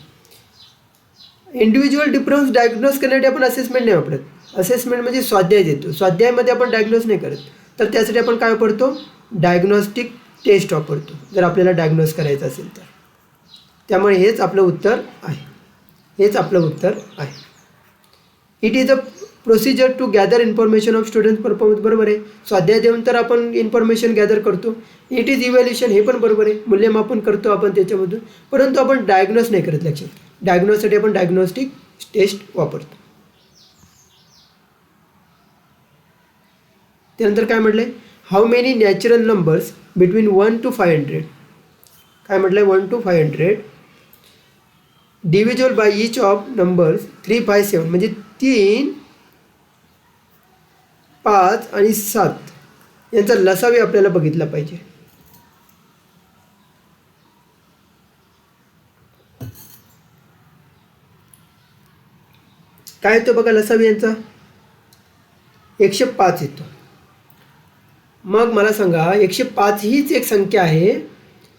Individual difference diagnose करण्यासाठी आपण असेसमेंट नाही वापरत. असेसमेंट म्हणजे स्वाध्याय देतो, स्वाध्यायामध्ये आपण डायग्नोज नाही करत. तर त्यासाठी आपण काय वापरतो, डायग्नोस्टिक टेस्ट वापरतो, जर आपल्याला डायग्नोज करायचं असेल तर. त्यामुळे हेच आपलं उत्तर आहे, हेच आपलं उत्तर आहे. It is a procedure to gather information of students performance. बरोबर आहे. स्वाध्याय देऊन तर आपण इन्फॉर्मेशन गॅदर करतो. इट इज इव्हॅल्युएशन, हे पण बरोबर आहे, मूल्यमापन करतो आपण त्याच्यामधून. परंतु आपण डायग्नोज नाही करत, लक्षात. डायग्नोजसाठी आपण डायग्नोस्टिक टेस्ट वापरतो. त्यानंतर काय म्हटलं आहे, how many natural numbers between 1 to 500. काय म्हटलं आहे, 1 to 500 divisible by each of numbers 3, 5, 7. म्हणजे 3, 5 आणि 7 यांचा लसावी आपल्याला बघितला पाहिजे. काय येतो बघा लसावी यांचा, 105 येतो. मग मला सांगा 105 हीच एक संख्या आहे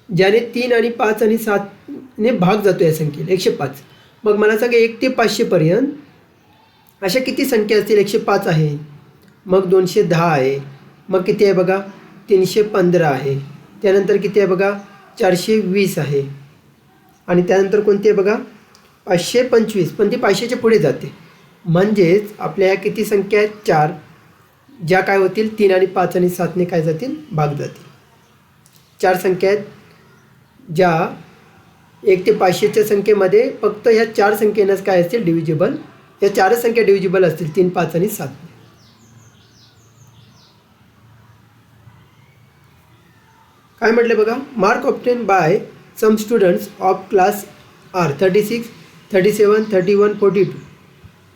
ज्याने 3 आणि 5 आणि 7ने भाग जातो या संख्येला 105. मग मला सांगा 1 ते 500 पर्यंत अशा किती संख्या असतील. 105 आहे, मग 210 आहे, मग किती आहे बघा 315 आहे, त्यानंतर किती आहे बघा 420 आहे, आणि त्यानंतर कोणती आहे बघा 525. पण ती 500च्या पुढे जाते. म्हणजेच आपल्या ह्या किती संख्या आहेत 4, ज्या काय होतील 3 आणि 5 आणि 7ने काय जातील भाग जातील. 4 संख्या आहेत ज्या 1 ते 500च्या संख्येमध्ये फक्त ह्या 4 संख्येनंच काय असतील डिव्हिजिबल, या 4च संख्या डिव्हिजिबल असतील 3, 5 आणि 7. काय म्हटले बघा, mark obtain by some students of class are 36, 37, 31, 42,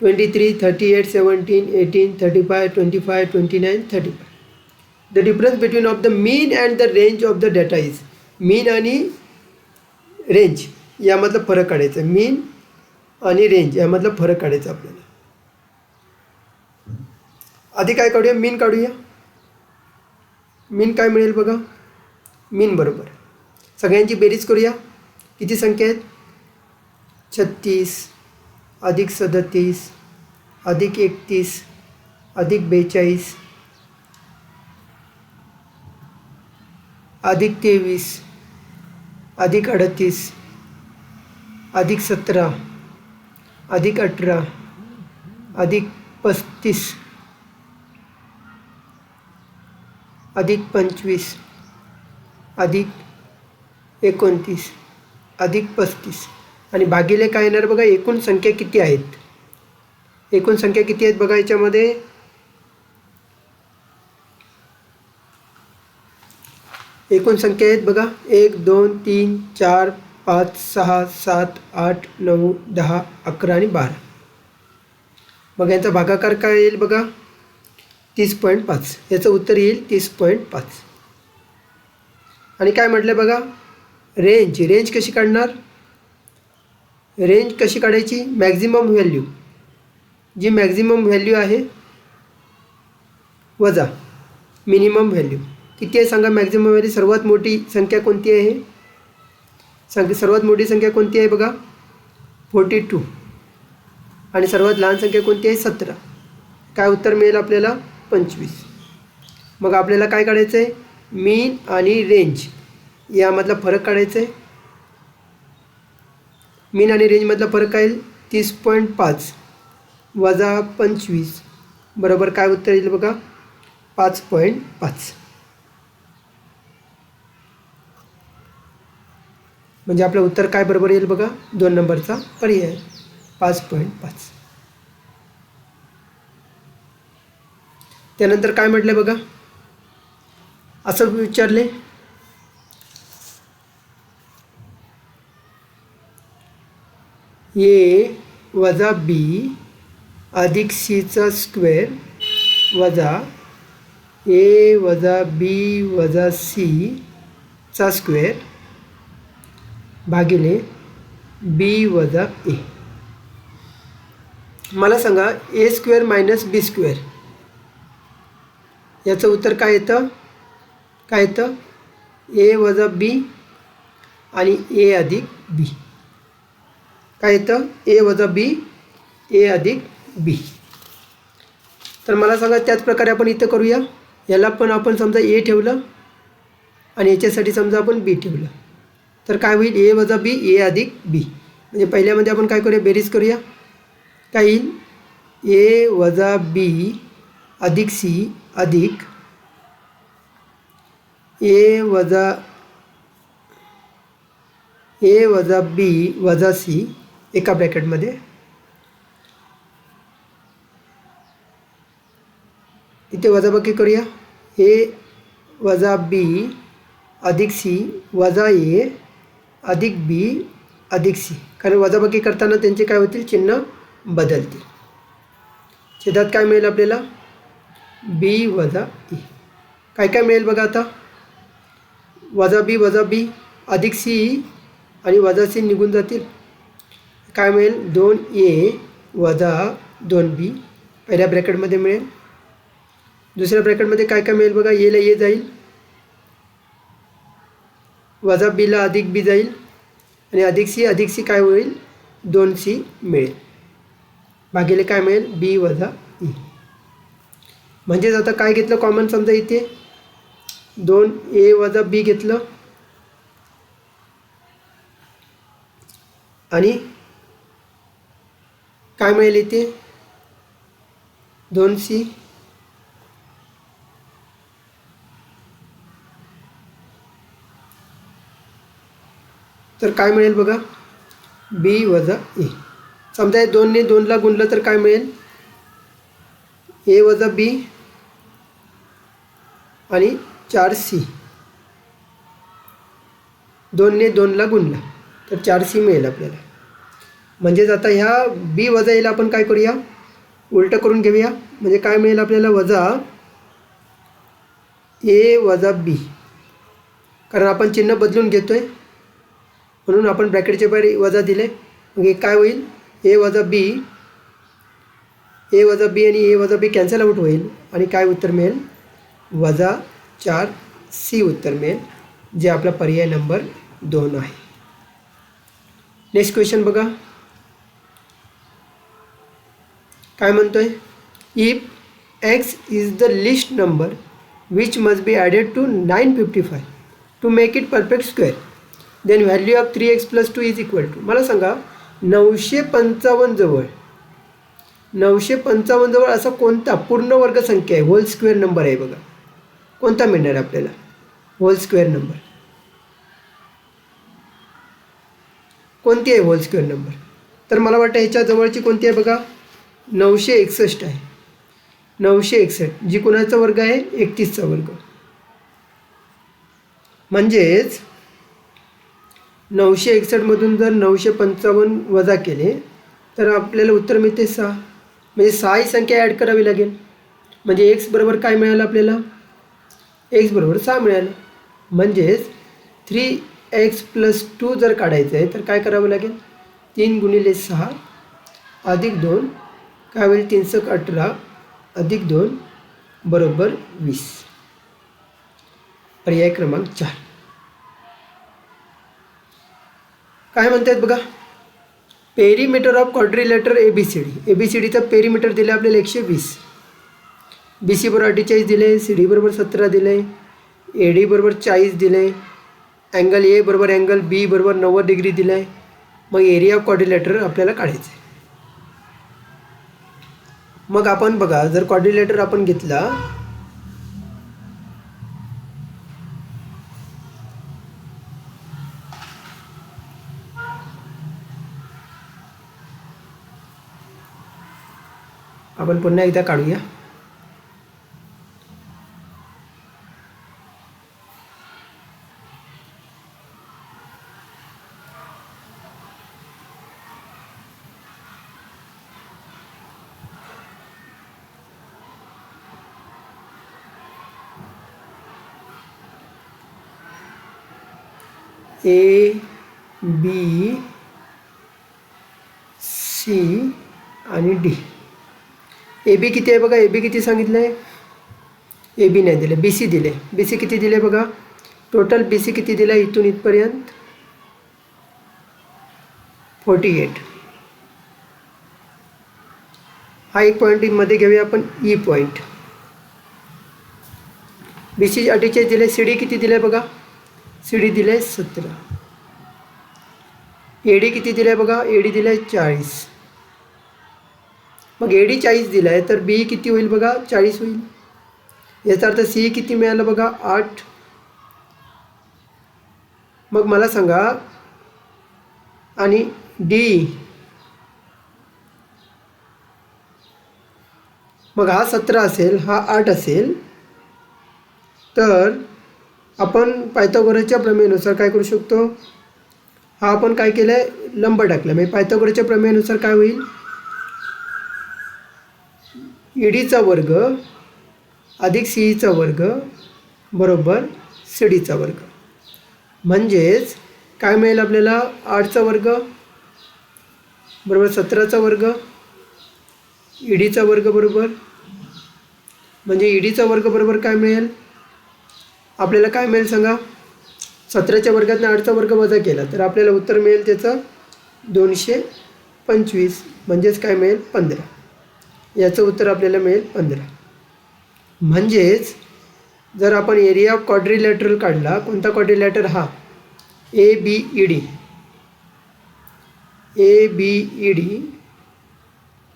23, 38, 17, 18, 35, 25, 29, 35. The difference between of the mean and the range of the data is. Mean आणि रेंज यामधला फरक काढायचा. मीन आणि रेंज यामधला फरक काढायचा आपल्याला. आधी काय काढूया, मीन काढूया. मीन काय मिळेल बघा, मीन बरोबर सगळ्यांची बेरीज करूया. किती संख्या आहेत, 36 अधिक 37 अधिक 31 अधिक 42 अधिक 23 अधिक 38 अधिक 17 अधिक 18 अधिक 35 अधिक 25 अधिक 29 अधिक 35 आणि भागिले काय येणार बघा, एकूण संख्या किती आहेत. एकूण संख्या किती आहेत बघा याच्यामध्ये, एकूण संख्या आहेत बघा 1, 2, 3, 4, 5, 6, 7, 8, 9, 10, 11 आणि 12. मग यांचा भागाकार काय येईल बघा 30.5. याचं उत्तर येईल 30.5. आणि काय म्हटलं बघा, रेंज. रेंज कशी काढणार, रेंज कशी काढायची, मॅक्झिमम व्हॅल्यू, जी मॅक्झिमम व्हॅल्यू आहे वजा मिनिमम व्हॅल्यू. किती आहे सांगा मॅक्झिमम व्हॅल्यू. सर्वात मोठी संख्या कोणती आहे, सर्वात मोठी संख्या कोणती आहे बघा 42, आणि सर्वात लहान संख्या कोणती आहे 17. काय उत्तर मिळेल आपल्याला 25. मग आपल्याला काय काढायचं आहे, मीन आणि रेंज यामधला फरक काढायचा आहे. मीन आणि रेंजमधला फरक काय येईल 30.5 वजा 25 बरोबर काय उत्तर येईल बघा 5.5. म्हणजे आपलं उत्तर काय बरोबर येईल बघा 2 नंबरचा पर्याय 5.5. त्यानंतर काय म्हटले बघा, असं विचारले ए वजा बी अधिक सीचा स्क्वेअर वजा ए वजा बी वजा सीचा स्क्वेअर भागिले बी वजा ए. मला सांगा ए स्क्वेअर मायनस बी स्क्वेअर याचं उत्तर काय येतं, काय येतं ए वजा बी आणि ए अधिक बी. काय येतं ए वजा बी ए अधिक बी. तर मला सांगा त्याच प्रकारे आपण इथं करूया. याला पण आपण समजा ए ठेवलं आणि याच्यासाठी समजा आपण बी ठेवलं तर काय होईल ए वजा बी ए अधिक बी. म्हणजे पहिल्यामध्ये आपण काय करूया बेरीज करूया. काय येईल ए वजा बी अधिक सी अधिक ए वजा बी वजा सी एका ब्रॅकेटमध्ये इथे वजाबाकी करूया. ए वजा बी अधिक सी वजा ए अधिक बी अधिक सी. कारण वजाबाकी करताना त्यांचे काय होतील, चिन्ह बदलतील. छेदात काय मिळेल आपल्याला, बी वजा ए. काय काय मिळेल बघा आता, वजा बी अधिक सी आणि वजा सी निघून जातील. काय मिळेल, 2a वजा 2b पहिल्या ब्रॅकेटमध्ये मिळेल. दुसऱ्या ब्रॅकेटमध्ये काय काय मिळेल बघा, एला ए जाईल, वजा बीला अधिक बी जाईल आणि अधिक सी काय होईल, 2c मिळेल. भागिले काय मिळेल, बी वजा ए. म्हणजेच आता काय घेतलं कॉमन, समजा इथे 2a वजा बी घेतलं आणि काय मिळेल इथे 2c तर काय मिळेल बघा, बी वजा ए. समजा हे 2ने 2ला गुणलं तर काय मिळेल, ए वजा बी आणि 4c. 2ने 2ला गुणलं तर 4c मिळेल आपल्याला. म्हणजेच आता ह्या बी वजा एला आपण काय करूया, उलटं करून घेऊया. म्हणजे काय मिळेल आपल्याला, वजा ए वजा बी. कारण आपण चिन्ह बदलून घेतो आहे म्हणून आपण ब्रॅकेटच्या बाहेर वजा दिले. मग हे काय होईल, ए वजा बी आणि ए वजा बी कॅन्सल आउट होईल आणि काय उत्तर मिळेल, वजा 4c उत्तर मिळेल, जे आपला पर्याय नंबर 2 आहे. नेक्स्ट क्वेश्चन बघा काय म्हणतोय, if X is the least number which must be added to 955 to make it perfect square then value of 3x + 2 is equal to. मला सांगा 955 जवळ असा कोणता पूर्ण वर्ग संख्या आहे, होल स्क्वेअर नंबर आहे बघा, कोणता मिळणार आहे आपल्याला होल स्क्वेअर नंबर, कोणती आहे होल स्क्वेअर नंबर. तर मला वाटतं ह्याच्या जवळची कोणती आहे बघा, 961 आहे. 961 जी कोणाचा वर्ग आहे, 31चा वर्ग. म्हणजेच 961मधून जर 955 वजा केले तर आपल्याला उत्तर मिळते 6. म्हणजे 6 ही संख्या ॲड करावी लागेल. म्हणजे एक्स बरोबर काय मिळालं आपल्याला, एक्स बरोबर 6 मिळालं. म्हणजेच 3x + 2 जर काढायचं आहे तर काय करावं लागेल, 3 × 6 अधिक 2 काय होईल, 3 × 18 अधिक 2 बरोबर 20. पर्याय क्रमांक 4. काय म्हणतात बघा, perimeter of quadrilateral ABCD perimeter दिले आपल्याला 120. BC बरोबर 48 दिले, CD बरोबर 17 दिले, AD बरोबर 40 दिले, अँगल A बरोबर अँगल B बरोबर 90 डिग्री दिला आहे. मग एरिया ऑफ क्वाड्रिलेटर आपल्याला काढायचं आहे. मग आपण बघा जर क्वाड्रिलेटर आपण घेतला आपण पुन्हा एकदा काढूया. A B C आणि D. AB किती आहे बघा, AB किती सांगितलं आहे, AB नाही दिले, BC दिले. BC किती दिले बघा, टोटल BC किती दिला इथून इथपर्यंत 48. हा एक पॉईंट मध्ये घेऊया आपण, ई पॉईंट. BC 48 दिले. CD किती दिले बघा, CD दिले 17. AD किती दिले बघा, AD दिले 40. मग AD 40 दिला आहे तर B किती होईल बघा, 40 होईल. याचा अर्थ C किती मिळालं बघा, 8. मग मला सांगा आणि D मग हा 17 असेल, हा 8 असेल, तर आपण पायथागोरसच्या प्रमेयानुसार काय करू शकतो? हा आपण काय केलं आहे, लंब टाकला. म्हणजे पायथागोरसच्या प्रमेयानुसार काय होईल, ईडीचा वर्ग अधिक सीईचा वर्ग बरोबर सीडीचा वर्ग. म्हणजेच काय मिळेल आपल्याला, 8चा वर्ग बरोबर 17चा वर्ग ईडीचा वर्ग बरोबर, म्हणजे ईडीचा वर्ग बरोबर काय मिळेल आपल्याला, काय मिळेल सांगा? 17च्या वर्गातून 8चा वर्ग वजा केला तर आपल्याला उत्तर मिळेल त्याचं 225, म्हणजेच काय मिळेल 15. याचं उत्तर आपल्याला मिळेल 15. म्हणजेच जर आपण एरिया ऑफ क्वाड्रिलॅटरल काढला, कोणता क्वाड्रिलॅटर? हा ABED. ABED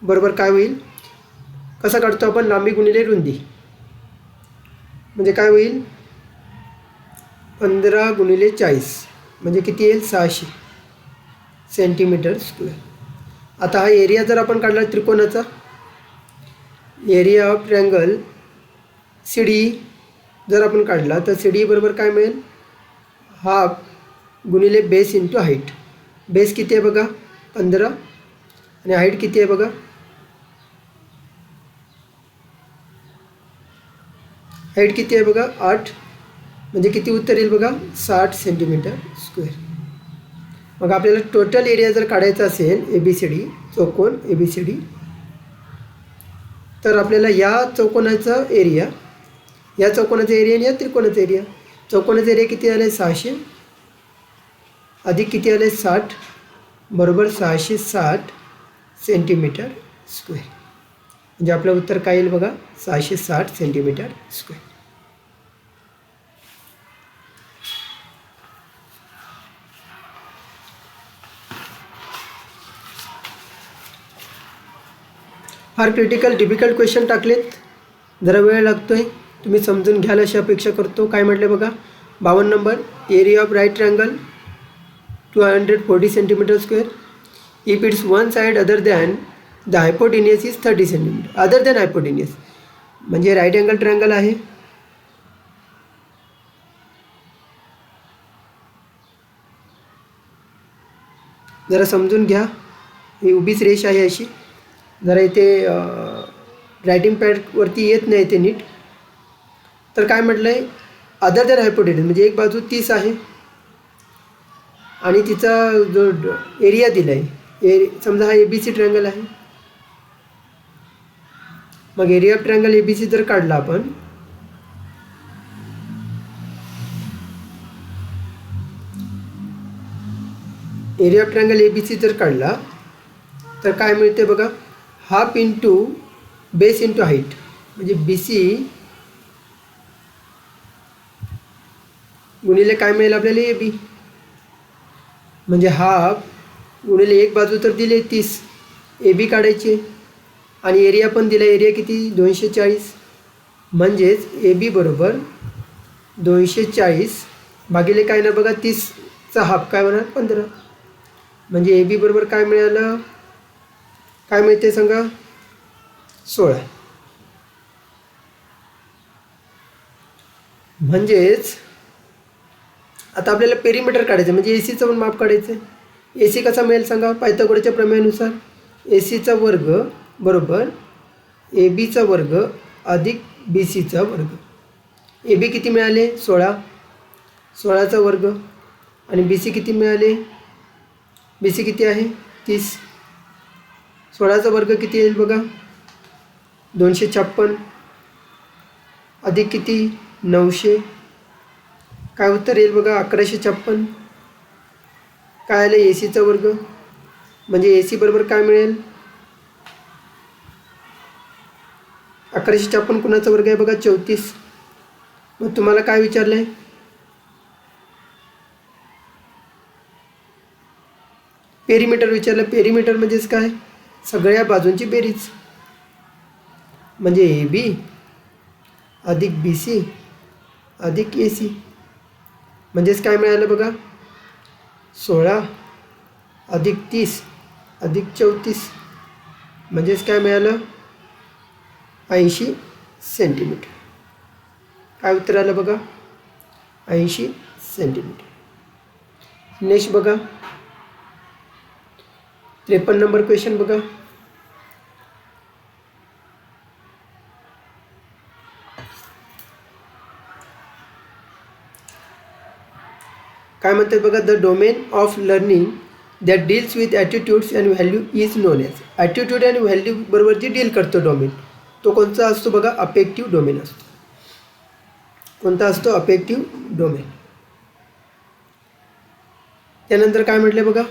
बरोबर काय होईल, कसा काढतो आपण? लांबी गुणिले रुंदी. म्हणजे काय होईल, 15 गुणिले 40 म्हणजे किती येईल, 600 सेंटीमीटर स्क्वेअर. आता हा एरिया जर आपण काढला त्रिकोणाचा, एरिया ऑफ ट्रँगल CD जर आपण काढला तर CD बरोबर काय मिळेल, हाफ गुणिले बेस इंटू हाईट. बेस किती आहे बघा, 15, आणि हाईट किती आहे बघा, हाईट किती आहे बघा 8, म्हणजे किती उत्तर येईल बघा, 60 सेंटीमीटर स्क्वेअर. मग आपल्याला टोटल एरिया जर काढायचा असेल ABCD, चौकोन ABCD, तर आपल्याला या चौकोनाचा एरिया, या चौकोनाचा एरिया आणि या त्रिकोणाचा एरिया, चौकोनाचा एरिया किती आले 600 अधिक किती आले 60 बरोबर 660 सेंटीमीटर स्क्वेअर. म्हणजे आपलं उत्तर काय येईल बघा, 660 सेंटीमीटर स्क्वेअर. फार क्रिटिकल डिफिकल्ट क्वेश्चन टाकलेत, जरा वेळ लागतोय, तुम्ही समजून घ्याल अशी अपेक्षा करतो. काय म्हटले बघा, 52 number, area of right triangle 240 centimetre square if its one side other than the hypotenuse is 30 centimetre. Other than hypotenuse म्हणजे राईट अँगल ट्रँगल आहे, जरा समजून घ्या. ही उभीच रेष आहे अशी, जरा इथे रायटिंग पॅडवरती येत नाही ते नीट. तर काय म्हटलं आहे, अदर दॅन हायपोटेनियस म्हणजे एक बाजू 30 आहे आणि तिचा जो एरिया दिला आहे, समजा हा ABC ट्रँगल आहे. मग एरिया ऑफ ट्रँगल ABC जर काढला आपण, एरिया ऑफ ट्रँगल ABC जर काढला तर काय मिळते बघा, half into base into height, म्हणजे BC गुणिले काय मिळेल आपल्याला AB, म्हणजे हाफ गुणिले एक बाजू तर दिले 30, AB काढायचे आणि एरिया पण दिला, एरिया किती 240, म्हणजेच AB बरोबर 240 भागिले काय ना बघा 30चा हाफ काय होणार 15, म्हणजे AB बरोबर काय मिळालं, काय मिळते सांगा 16. म्हणजेच आता आपल्याला पेरीमीटर काढायचं, म्हणजे ACचं पण माप काढायचं आहे. AC कसा मिळेल सांगा, पायथागोरसच्या प्रमेयानुसार ACचा वर्ग बरोबर ABचा वर्ग अधिक BCचा वर्ग. AB किती मिळाले 16, 16चा वर्ग, आणि BC किती मिळाले, BC किती आहे 30, 16चा वर्ग किती येईल बघा 256 अधिक किती 900, काय उत्तर येईल बघा 1156. काय आलं ACचा वर्ग, म्हणजे AC बरोबर काय मिळेल 1156 कुणाचा वर्ग आहे बघा 34. मग तुम्हाला काय विचारलं आहे, पेरीमीटर विचारलं. पेरीमीटर म्हणजेच काय, सगळ्या बाजूंची बेरीज, म्हणजे AB अधिक BC अधिक AC, म्हणजेच काय मिळालं बघा 16 अधिक 30 अधिक 34, म्हणजेच काय मिळालं 80 सेंटीमीटर. काय उत्तर आलं बघा, 80 सेंटीमीटर. नेक्स्ट बघा 53 नंबर क्वेश्चन बघा. काय म्हणतात बघा, the domain of learning that deals with attitudes and value is non as. Attitude आणि व्हॅल्यू बरोबर जे डील करतो डोमेन, तो कोणता असतो बघा, अफेक्टिव्ह डोमेन असतो. कोणता असतो, अफेक्टिव्ह डोमेन. त्यानंतर काय म्हटले बघा,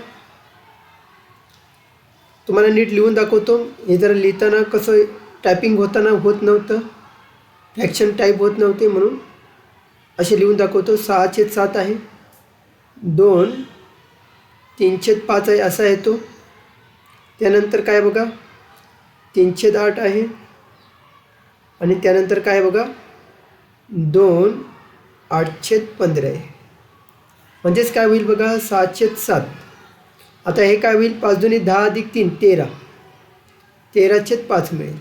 तुम्हाला नीट लिहून दाखवतो. हे जरा लिहिताना कसं टायपिंग होताना होत नव्हतं, फ्रॅक्शन टाईप होत नव्हते, म्हणून असे लिहून दाखवतो. 6/7 आहे, 2 3/5 आहे, असा आहे तो. त्यानंतर काय बघा 3/8 आहे, आणि त्यानंतर काय बघा 2 8/15 आहे. म्हणजेच काय होईल बघा 6/7. आता हे काय होईल, 5 दुनी 10 अधिक 3 13, 13/5 मिळेल.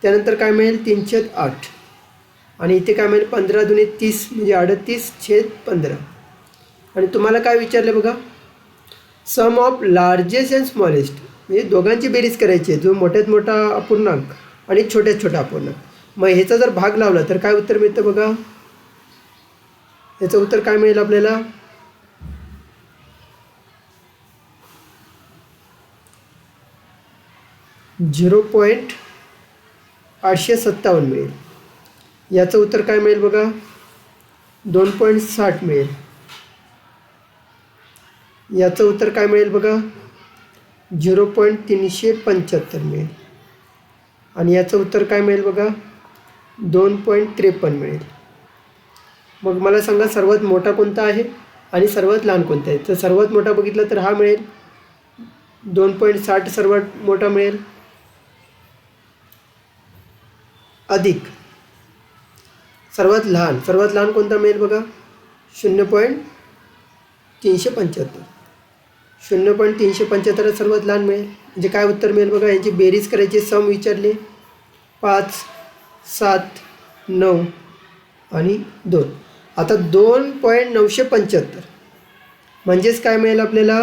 त्यानंतर काय मिळेल 3/8, आणि इथे काय मिळेल 15 दुनी 30 म्हणजे 38/15. आणि तुम्हाला काय विचारलं बघा, सम ऑफ लार्जेस्ट अँड स्मॉलेस्ट, म्हणजे दोघांची बेरीज करायची आहे, जो मोठ्यात मोठा अपूर्णांक आणि छोट्यात छोटा अपूर्णांक. मग ह्याचा जर भाग लावला तर काय उत्तर मिळतं बघा, याचं उत्तर काय मिळेल आपल्याला, 0.857 मिळेल. याचं उत्तर काय मिळेल बघा, 2.60 मिळेल. याचं उत्तर काय मिळेल बघा, 0.375 मिळेल. आणि याचं उत्तर काय मिळेल बघा, 2.53 मिळेल. मग मला सांगा सर्वात मोठा कोणता आहे आणि सर्वात लहान कोणता आहे. तर सर्वात मोठा बघितला तर हा मिळेल, 2.60 सर्वात मोठा मिळेल, अधिक सर्वात लहान कोणता मिळेल बघा, 0.375. 0.375 सर्वात लहान मिळेल. म्हणजे काय उत्तर मिळेल बघा, यांची बेरीज करायची, सम विचारले, 5 7 9 आणि 2. आता 2.975 म्हणजेच काय मिळेल आपल्याला,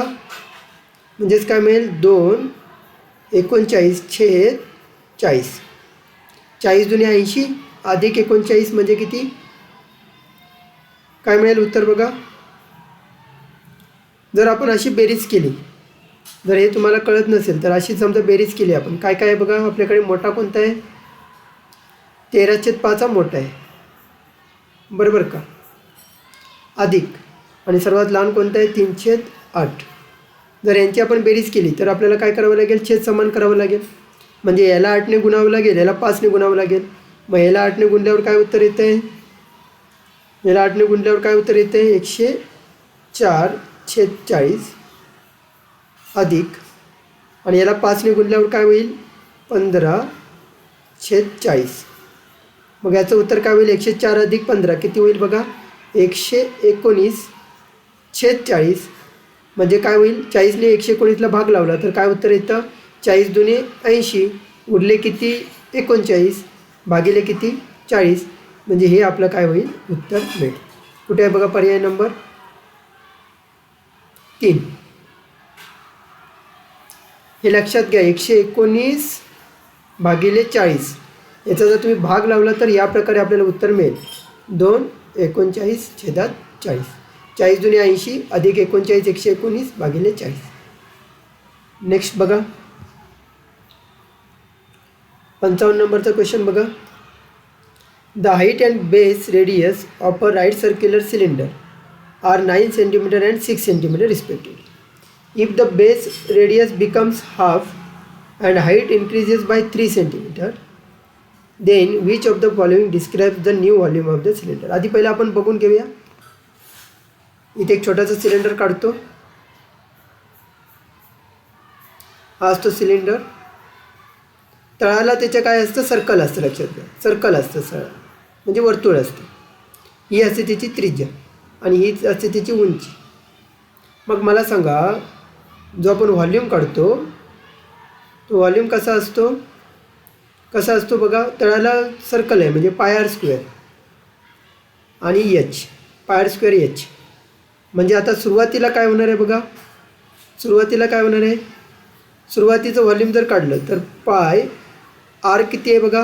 म्हणजेच काय मिळेल 2/39/40. 40 दुनी 80 अधिक 39 म्हणजे किती, काय मिळेल उत्तर बघा. जर आपण अशी बेरीज केली, जर हे तुम्हाला कळत नसेल तर अशी समजा बेरीज केली आपण, काय काय आहे बघा, आपल्याकडे मोठा कोणता आहे, 13/5 मोठा आहे, बरोबर का, अधिक, आणि सर्वात लहान कोणता आहे 3/8. जर यांची आपण बेरीज केली तर आपल्याला काय करावं लागेल, छेद समान करावं लागेल. म्हणजे याला 8ने गुणावं लागेल, याला 5ने गुणावं लागेल. मग याला 8ने गुणल्यावर काय उत्तर येतं आहे, याला 8ने गुणल्यावर काय उत्तर येतं आहे, 104/40 अधिक, आणि याला 5ने गुणल्यावर काय होईल, 15/40. मग याचं उत्तर काय होईल, 104 अधिक 15 किती होईल बघा, 119/40. म्हणजे काय होईल, 40ने 119ला भाग लावला तर काय उत्तर येतं, 40 दुने 80, उरले किती 39, भागिले किती 40. म्हणजे हे आपलं काय होईल, उत्तर मिळेल. कुठे आहे बघा पर्याय नंबर 3. हे लक्षात घ्या, 119/40 याचा जर तुम्ही भाग लावला तर या प्रकारे आपल्याला उत्तर मिळेल, 2/39/40. 40 दुने 80 अधिक 39 119/40. नेक्स्ट बघा 55 नंबरचा क्वेश्चन बघा. The height and base radius of a right circular cylinder are 9 centimetre and 6 centimetre respectively. If the base radius becomes half and height increases by 3 centimetre, then which of the following describes the new volume of the cylinder. आधी पहिला आपण बघून घेऊया. इथे एक छोटासा सिलेंडर काढतो, हा असतो सिलेंडर. तळाला त्याच्या काय असतं, सर्कल असतं, लक्षात घ्या, सर्कल असतं, म्हणजे वर्तुळ असतं. ही असते त्याची त्रिज्या आणि ही असते त्याची उंची. मग मला सांगा, जो आपण व्हॉल्यूम काढतो तो व्हॉल्यूम कसा असतो, कसा असतो बघा, तळाला सर्कल आहे म्हणजे पाय आर स्क्वेअर आणि H, pi r square H. म्हणजे आता सुरुवातीला काय होणार आहे बघा, सुरुवातीला काय होणार आहे, सुरुवातीचं व्हॉल्यूम जर काढलं तर पाय आर किती आहे बघा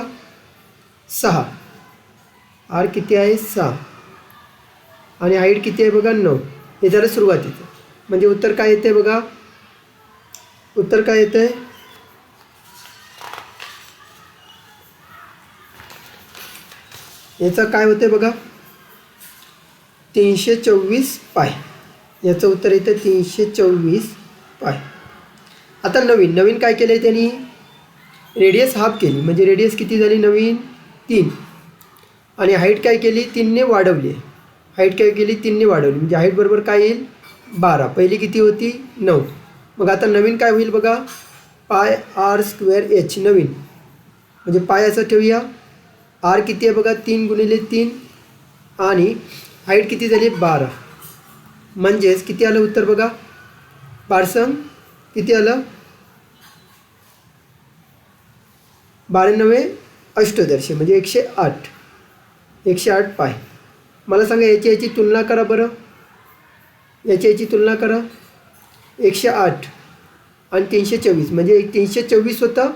6, आर किती आहे 6 आणि हाईट किती आहे बघा 9. हे झालं सुरुवातीचं. म्हणजे उत्तर काय येते बघा, उत्तर काय येतं आहे, याचं काय होतं बघा 324 पाय. याचं उत्तर येतं 324 पाय. आता नवीन काय केलं आहे त्यांनी, रेडियस हाफ केली. म्हणजे रेडियस किती झाली नवीन 3 आणि हाईट काय केली 3ने वाढवली. हाईट काय केली 3ने वाढवली. म्हणजे हाईट बरोबर काय येईल 12. पहिली किती होती 9. मग आता नवीन काय होईल बघा, पाय आर स्क्वेअर एच नवीन. म्हणजे पाय असं ठेवूया, आर किती आहे बघा 3 गुणिले 3 आणि हाईट किती झाली 12. म्हणजेच किती आलं उत्तर बघा, बारसम किती आलं 12 अष्टदर्शी म्हणजे 108. 108 पाय. मला सांगा याची तुलना करा बरं, याची तुलना करा. 108 आणि 324 म्हणजे 324 होतं,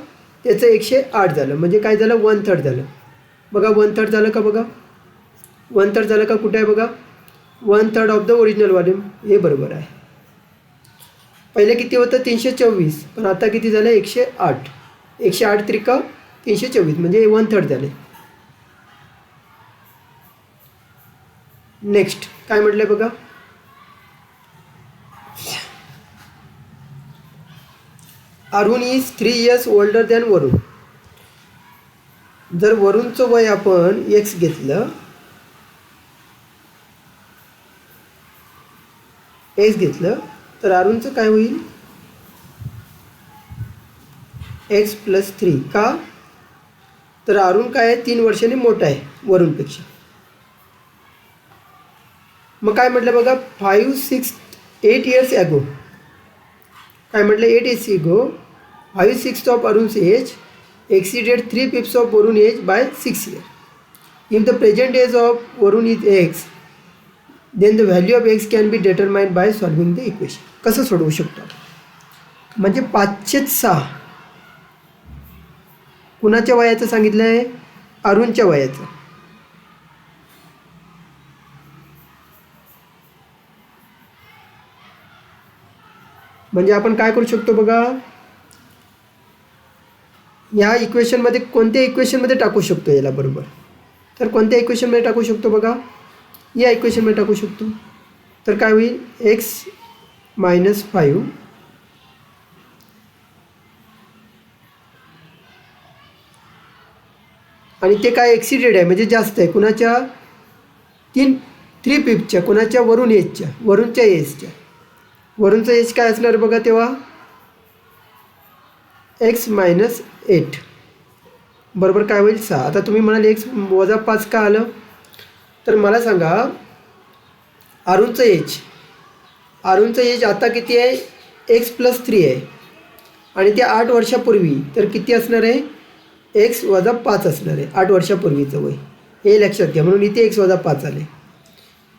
त्याचं 108 झालं. म्हणजे काय झालं 1/3 झालं बघा. 1/3 झालं का बघा, 1/3 झालं का, कुठे आहे बघा 1/3 ऑफ द ओरिजिनल व्हॉल्यूम. हे बरोबर आहे. पहिले किती होतं 324 पण आता किती झालं 108. 108 त्रिका 324 म्हणजे 1/3 झाले. नेक्स्ट काय म्हटलं बघा, Arun is 3 years older than Varun. जर वरुणचं वय आपण x घेतलं, x घेतलं तर अरुणचं काय होईल x + 3. का तर अरुण काय आहे 3 वर्षांनी मोठा आहे वरुणपेक्षा. मग काय म्हटलं बघा 8 years ago, काय म्हटलं 8 years ago 5/6 of Arun's age exceeded 3/5 of Varun age by 6 years. If the present age of Varun is x, then the value of x can be determined by solving the equation. कसं सोडवू शकतो म्हणजे 5/6 कुणाच्या वयाचं सांगितलं आहे, अरुणच्या वयाचं. म्हणजे आपण काय करू शकतो बघा, या इक्वेशनमध्ये कोणत्या इक्वेशनमध्ये टाकू शकतो याला बरोबर. तर कोणत्या इक्वेशनमध्ये टाकू शकतो बघा, या इक्वेशनमध्ये टाकू शकतो. तर काय होईल x - 5 आणि ते काय एक्सिडेड आहे म्हणजे जास्त आहे कुणाच्या 3/5च्या, कुणाच्या वरुण एजच्या, वरुणच्या एजच्या. वरुणचं एज काय असणार बघा तेव्हा x - 8 बरोबर काय होईल 6. आता तुम्ही म्हणाल x - 5 का आलं, तर मला सांगा अरुणचं एज आता किती आहे x + 3 आहे आणि ते 8 वर्षापूर्वी तर किती असणार आहे x - 5 असणार आहे. 8 वर्षापूर्वीचं वय हे लक्षात घ्या, म्हणून इथे x - 5 आले.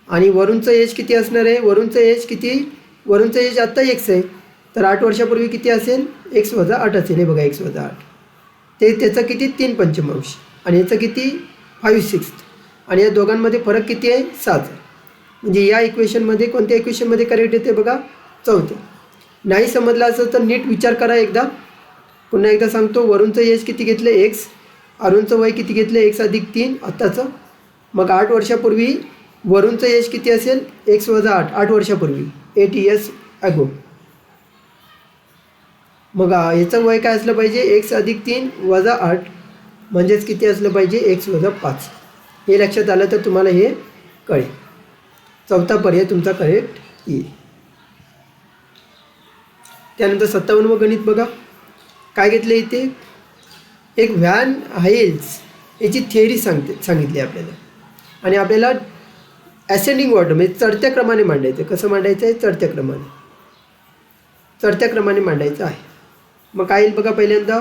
आणि वरुणचं एज किती असणार आहे, वरुणचं एज आत्ता x आहे तर 8 वर्षापूर्वी किती असेल x - 8 असेल. हे बघा x - 8 ते त्याचं किती 3/5 आणि याचं किती 5/6 आणि या दोघांमध्ये फरक किती आहे 7. म्हणजे या इक्वेशनमध्ये कोणत्या इक्वेशनमध्ये करेक्ट येते बघा 4. नाही समजलं असं तर नीट विचार करा एकदा. पुन्हा एकदा सांगतो, वरुणचं एज किती घेतलं x, अरुणचं वय किती घेतलं x + 3 आत्ताचं. मग 8 वर्षापूर्वी वरुणचं एज किती असेल x - 8, 8 वर्षापूर्वी 8 years ago. मग याचं वय काय असलं पाहिजे x + 3 - 8 म्हणजेच किती असलं पाहिजे x - 5. हे लक्षात आलं तर तुम्हाला हे कळेल. 4था पर्याय तुमचा करेक्ट येईल. त्यानंतर 57वं गणित बघा काय घेतलं इथे, एक व्हॅन हायेल्स याची थिअरी सांगितली आपल्याला आणि आपल्याला ॲसेंडिंग ऑर्डर म्हणजे चढत्या क्रमाने मांडायचं. कसं मांडायचं आहे चढत्या क्रमाने मांडायचं आहे. मग काय येईल बघा पहिल्यांदा,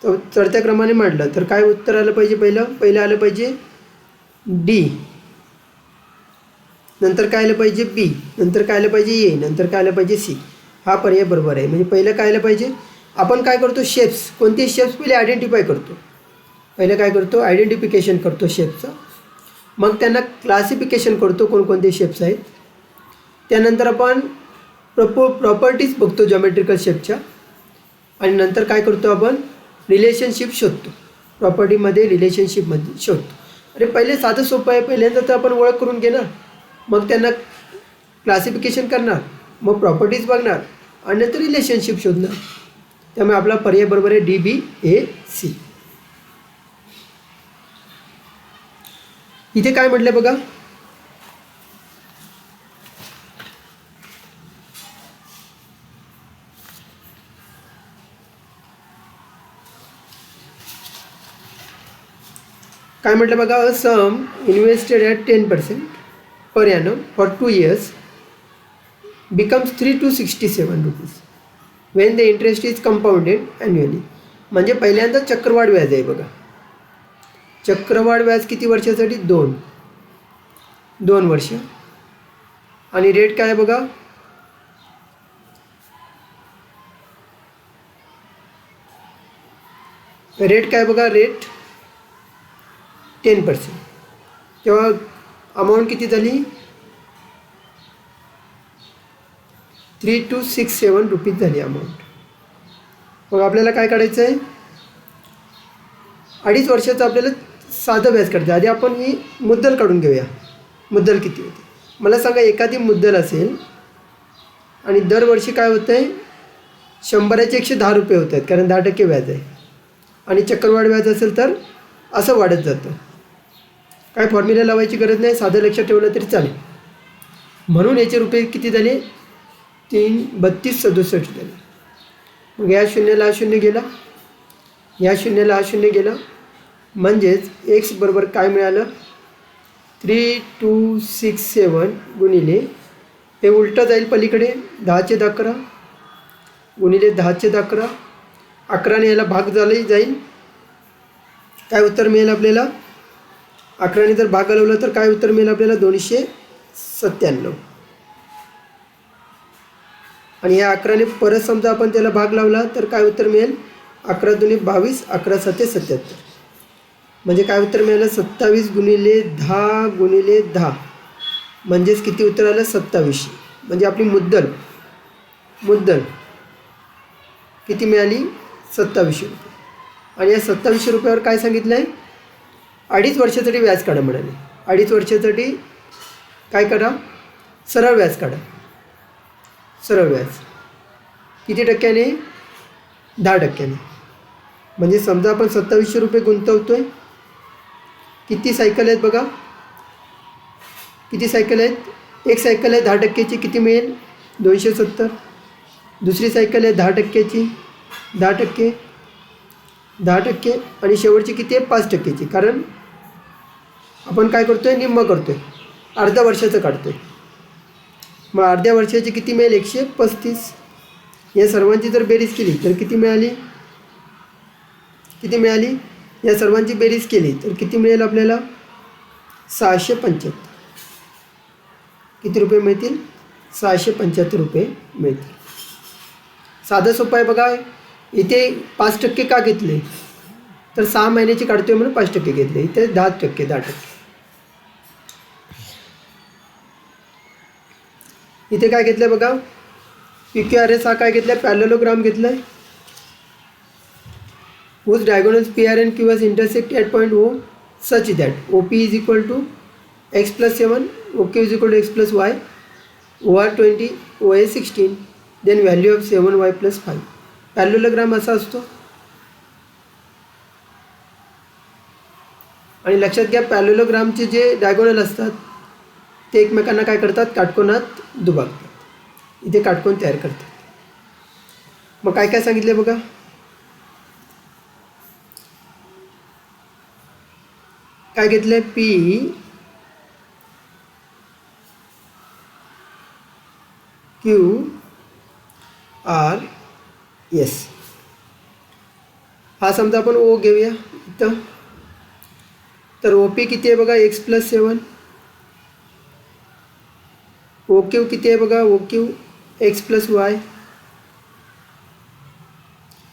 चढत्या क्रमाने मांडलं तर काय उत्तर आलं पाहिजे? पहिलं आलं पाहिजे डी, नंतर काय आलं पाहिजे बी, नंतर काय आलं पाहिजे ए, नंतर काय आलं पाहिजे सी. हा पर्याय बरोबर आहे. म्हणजे पहिलं काय आलं पाहिजे? आपण काय करतो? शेप्स, कोणते शेप्स पहिले आयडेंटिफाय करतो. पहिलं काय करतो? आयडेंटिफिकेशन करतो शेप्सचं, मग त्यांना क्लासिफिकेशन करतो कोणकोणते शेप्स आहेत. त्यानंतर आपण प्रॉपर्टीज बघतो जॉमेट्रिकल शेपच्या, आणि नंतर काय करतो? आपण रिलेशनशिप शोधतो. प्रॉपर्टीमध्ये रिलेशनशिपमध्ये शोधतो. अरे पहिले साधं सोपं आहे. पहिल्यांदा तर आपण ओळख करून घेणार, मग त्यांना क्लासिफिकेशन करणार, मग प्रॉपर्टीज बघणार आणि नंतर रिलेशनशिप शोधणार. त्यामुळे आपला पर्याय बरोबर आहे डी, बी, ए, सी. इथे काय म्हटलं बघा? काय म्हटलं बघा? A sum invested at 10% per annum for 2 years becomes 3,267 rupees when the interest is compounded annually. म्हणजे पहिल्यांदा चक्रवाढ व्याज आहे बघा. चक्रवाढ व्याज किती वर्षासाठी? 2 वर्ष. आणि रेट काय आहे बघा? रेट काय बघा? रेट 10%. तेव्हा अमाऊंट किती झाली? 3,267 रुपीज झाली अमाऊंट. मग आपल्याला काय काढायचं आहे? 2.5 वर्षाचं आपल्याला साधं व्याज काढायचं. आधी आपण ही मुद्दल काढून घेऊया. मुद्दल किती होते मला सांगा? एखादी मुद्दल असेल आणि दरवर्षी काय होतं आहे? 100चे 110 रुपये होत आहेत, कारण 10% व्याज आहे. आणि चक्रवाढ व्याज असेल तर असं वाढत जातं. काय फॉर्म्युला लावायची गरज नाही, साधं लक्षात ठेवलं तरी चालेल. म्हणून याचे रुपये किती झाले? 3267 झाले. मग या शून्याला हा शून्य गेला, या शून्याला हा शून्य गेला, म्हणजेच एक्स बरोबर काय मिळालं? 3,267 गुणिले, हे उलटं जाईल पलीकडे, 10^11 गुणिले 10^11, 11ने याला भाग जाईल. काय उत्तर मिळेल आपल्याला? 11ने जर भाग घालवला तर काय उत्तर मिळेल आपल्याला? 297. आणि या 11ने परत समजा आपण त्याला भाग लावला तर काय उत्तर मिळेल? 11 दूने 22, 11 7 77. म्हणजे काय उत्तर मिळालं? 27 गुणिले 10 गुणिले 10, म्हणजेच किती उत्तर आलं? 2700. म्हणजे आपली मुद्दल किती मिळाली? 2700 रुपये. आणि या 2700 रुपयावर काय सांगितलं आहे? 2.5 वर्षासाठी व्याज काढा म्हणाले. 2.5 वर्षासाठी काय करा? सरळ व्याज काढा. सरळ व्याज किती टक्क्याने? 10%. म्हणजे समजा आपण 2700 रुपये गुंतवतोय. किती सायकल आहेत बघा? किती सायकल आहेत? एक सायकल आहे 10%ची, किती मिळेल? 270. दुसरी सायकल आहे 10%ची, 10%, 10%, आणि शेवटची किती आहे? 5%ची. कारण आपण काय करतो आहे? निम्म करतो आहे, अर्ध्या वर्षाचं काढतो आहे. मग अर्ध्या वर्षाची किती मिळेल? 135. या सर्वांची जर बेरीज केली तर किती मिळाली? या सर्वांची बेरीज केली तर किती मिळेल आपल्याला? 675. किती रुपये मिळतील? 675 रुपये मिळतील. साधं सोपं आहे बघा. इथे 5% का घेतले? तर 6 महिन्याची काढतोय म्हणून 5% घेतले. इथे 10%. इथे काय घेतलं बघा? PQRS हा काय घेतला? पॅरलेलोग्राम घेतला आहे. whose diagonals PR and QS intersect at point O such that OP is equal to x plus 7, OQ is equal to x plus y, OR 20, OA 16, then value of 7y plus 5. Parallelogram असा असतो. आणि लक्षात घ्या, पॅरलेलोग्रामचे जे डायगोनल असतात ते एकमेकांना काय करतात? काटकोनात दुभागतात. इथे काटकोन तयार करतात. मग काय काय सांगितले बघा? काय घेतलं? PQRS. हा समजा आपण ओ घेऊया इथं. तर ओ पी किती आहे बघा x+7. ओ क्यू किती आहे बघा O Q x+y.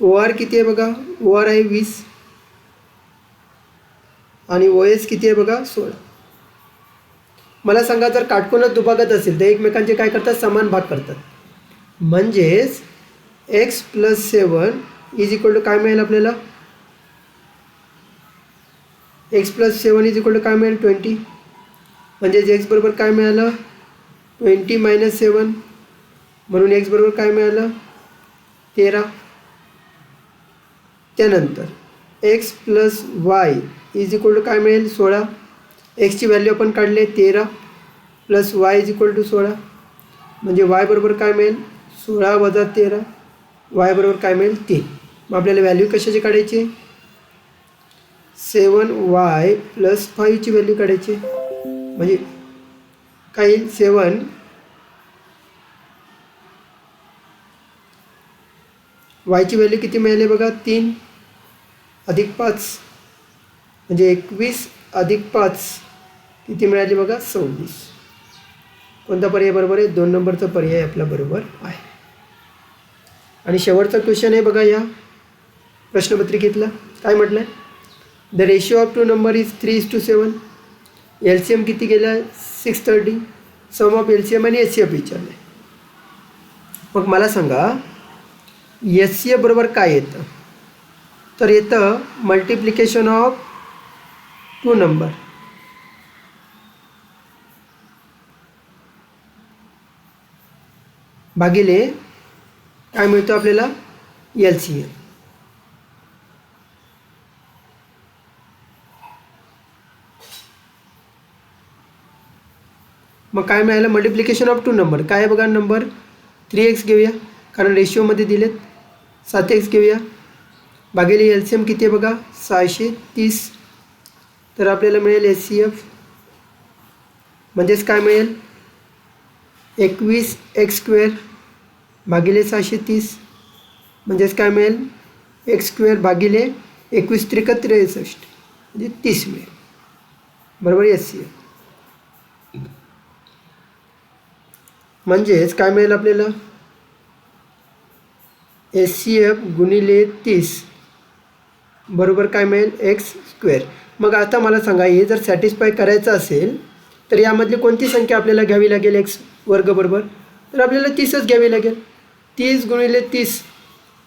O R किती आहे बघा ओ आर आहे 20 आणि ओ एस किती आहे बघा 16. मला सांगा जर काटकोनात दुभागत असेल तर एकमेकांचे काय करतात समान भाग करतात. म्हणजेच x+7 इज इक्वल टू काय मिळेल आपल्याला x+7 इज इक्वल टू काय मिळेल 20. म्हणजेच x बरोबर काय मिळालं 20 - 7 म्हणून x बरोबर काय मिळालं 13. त्यानंतर x+y इज इक्वल टू काय मिळेल 16. एक्सची व्हॅल्यू आपण काढले 13 + y इज इक्वल टू 16. म्हणजे y बरोबर काय मिळेल 16 - 13. y बरोबर काय मिळेल 3. मग आपल्याला व्हॅल्यू कशाची काढायची 7y + 5 ची व्हॅल्यू काढायची. म्हणजे काय येईल 7 y ची व्हॅल्यू किती मिळाली बघा 3 + 5 म्हणजे 21 + 5 किती मिळाली बघा 26. कोणता पर्याय बरोबर आहे 2 नंबरचा पर्याय आपला बरोबर आहे. आणि शेवटचा क्वेश्चन आहे बघा या प्रश्नपत्रिकेतला. काय म्हटलं आहे the ratio of 2 number is 3:7. LCM किती गेला 630. सम ऑफ LCM आणि HCF विचारले. मग मला सांगा HCF बरोबर काय येतं तर येतं मल्टिप्लिकेशन ऑफ 2 नंबर भागिले काय मिळतं आपल्याला LCM. मग काय मिळालं मल्टिप्लिकेशन ऑफ 2 नंबर काय आहे बघा नंबर 3x घेऊया कारण रेशिओमध्ये दिलेत. 7x घेऊया भागिले LCM किती आहे बघा 630. तर आपल्याला मिळेल HCF. म्हणजेच काय मिळेल 21x² भागिले 630. म्हणजेच काय मिळेल x² भागिले 21 × 3 = 63 म्हणजे 30 मिळेल. बरोबर HCF. म्हणजेच काय मिळेल आपल्याला HCF गुणिले 30 बरोबर काय मिळेल x². मग आता मला सांगा हे जर सॅटिस्फाय करायचं असेल तर यामधली कोणती संख्या आपल्याला घ्यावी लागेल x² बरोबर तर आपल्याला 30च घ्यावी लागेल. 30 गुणिले 30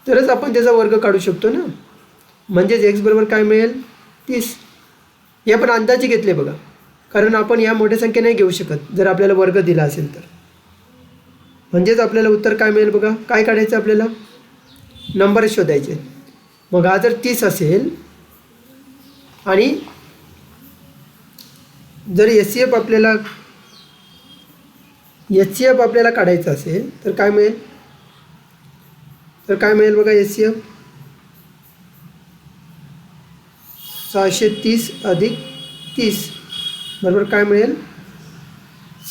तरच आपण त्याचा वर्ग काढू शकतो ना. म्हणजेच x बरोबर काय मिळेल 30. हे आपण अंदाजे घेतले बघा कारण आपण या मोठ्या संख्या नाही घेऊ शकत जर आपल्याला वर्ग दिला असेल तर. म्हणजेच आपल्याला उत्तर काय मिळेल बघा काय काढायचं आपल्याला नंबर शोधायचे. मग हा जर 30 असेल आणि जर HCF आपल्याला काढायचं असेल तर काय मिळेल बघा HCF 630 + 30 बरोबर काय मिळेल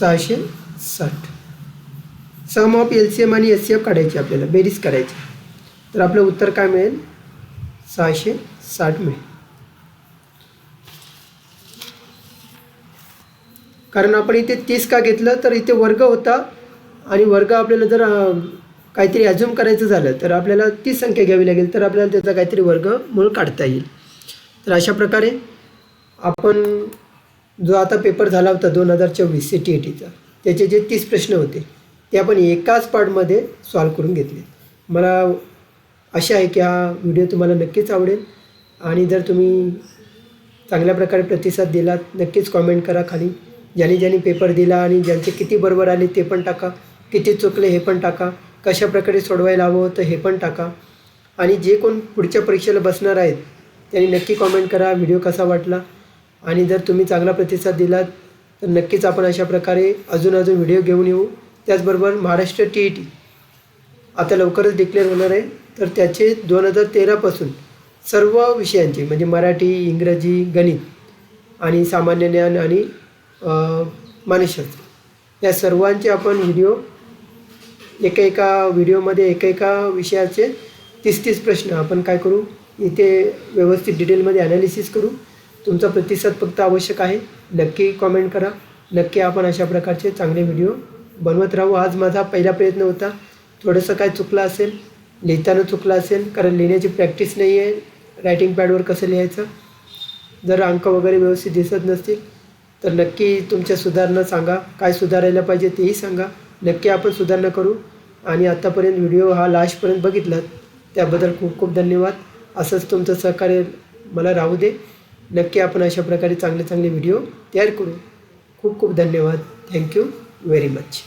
660. सम ऑफ LCM आणि HCF काढायची आपल्याला बेरीज करायची तर आपलं उत्तर काय मिळेल 660 मिळेल. कारण आपण इथे 30 का घेतलं तर इथे वर्ग होता आणि वर्ग आपल्याला जर काहीतरी ॲझ्युम करायचं झालं तर आपल्याला 30 संख्या घ्यावी लागेल तर आपल्याला त्याचा काहीतरी वर्गमूळ काढता येईल. तर अशा प्रकारे आपण जो आता पेपर झाला होता 2024 CTETचा त्याचे जे 30 प्रश्न होते ते आपण एकाच पार्टमध्ये सॉल्व करून घेतले. मला आशा आहे की हा व्हिडिओ तुम्हाला नक्कीच आवडेल आणि जर तुम्ही चांगल्या प्रकारे प्रतिसाद दिलात नक्कीच कॉमेंट करा खाली. ज्यांनी पेपर दिला आणि ज्यांचे किती बरोबर आले ते पण टाका, किती चुकले हे पण टाका, कशा प्रकारे सोडवायला हवं होतं हे पण टाका. आणि जे कोण पुढच्या परीक्षेला बसणार आहेत त्यांनी नक्की कॉमेंट करा व्हिडिओ कसा वाटला. आणि जर तुम्ही चांगला प्रतिसाद दिलात तर नक्कीच आपण अशा प्रकारे अजून व्हिडिओ घेऊन येऊ. त्याचबरोबर महाराष्ट्र TET आता लवकरच डिक्लेअर होणार आहे तर त्याचे 2013पासून सर्व विषयांचे म्हणजे मराठी, इंग्रजी, गणित आणि सामान्य ज्ञान आणि मानसशास्त्र या सर्वांचे आपण व्हिडिओ एका व्हिडिओमध्ये एका विषयाचे 30 प्रश्न आपण काय करू इथे व्यवस्थित डिटेलमध्ये ॲनालिसिस करू. तुमचा प्रतिसाद फक्त आवश्यक आहे. नक्की कॉमेंट करा. नक्की आपण अशा प्रकारचे चांगले व्हिडिओ बनवत राहू. आज माझा पहिला प्रयत्न होता. थोडंसं काय चुकलं असेल, लिहिताना चुकलं असेल, कारण लिहिण्याची प्रॅक्टिस नाही आहे. रायटिंग पॅडवर कसं लिहायचं, जर अंक वगैरे व्यवस्थित दिसत नसतील तर नक्की तुमच्या सुधारणा सांगा. काय सुधारायला पाहिजे तेही सांगा. नक्की आपण सुधारणा करू. आणि आत्तापर्यंत व्हिडिओ हा लास्टपर्यंत बघितलात त्याबद्दल खूप खूप धन्यवाद. असंच तुमचं सहकार्य मला राहू दे. नक्की आपण अशा प्रकारे चांगले चांगले व्हिडिओ तयार करू. खूप खूप धन्यवाद. Thank you very much.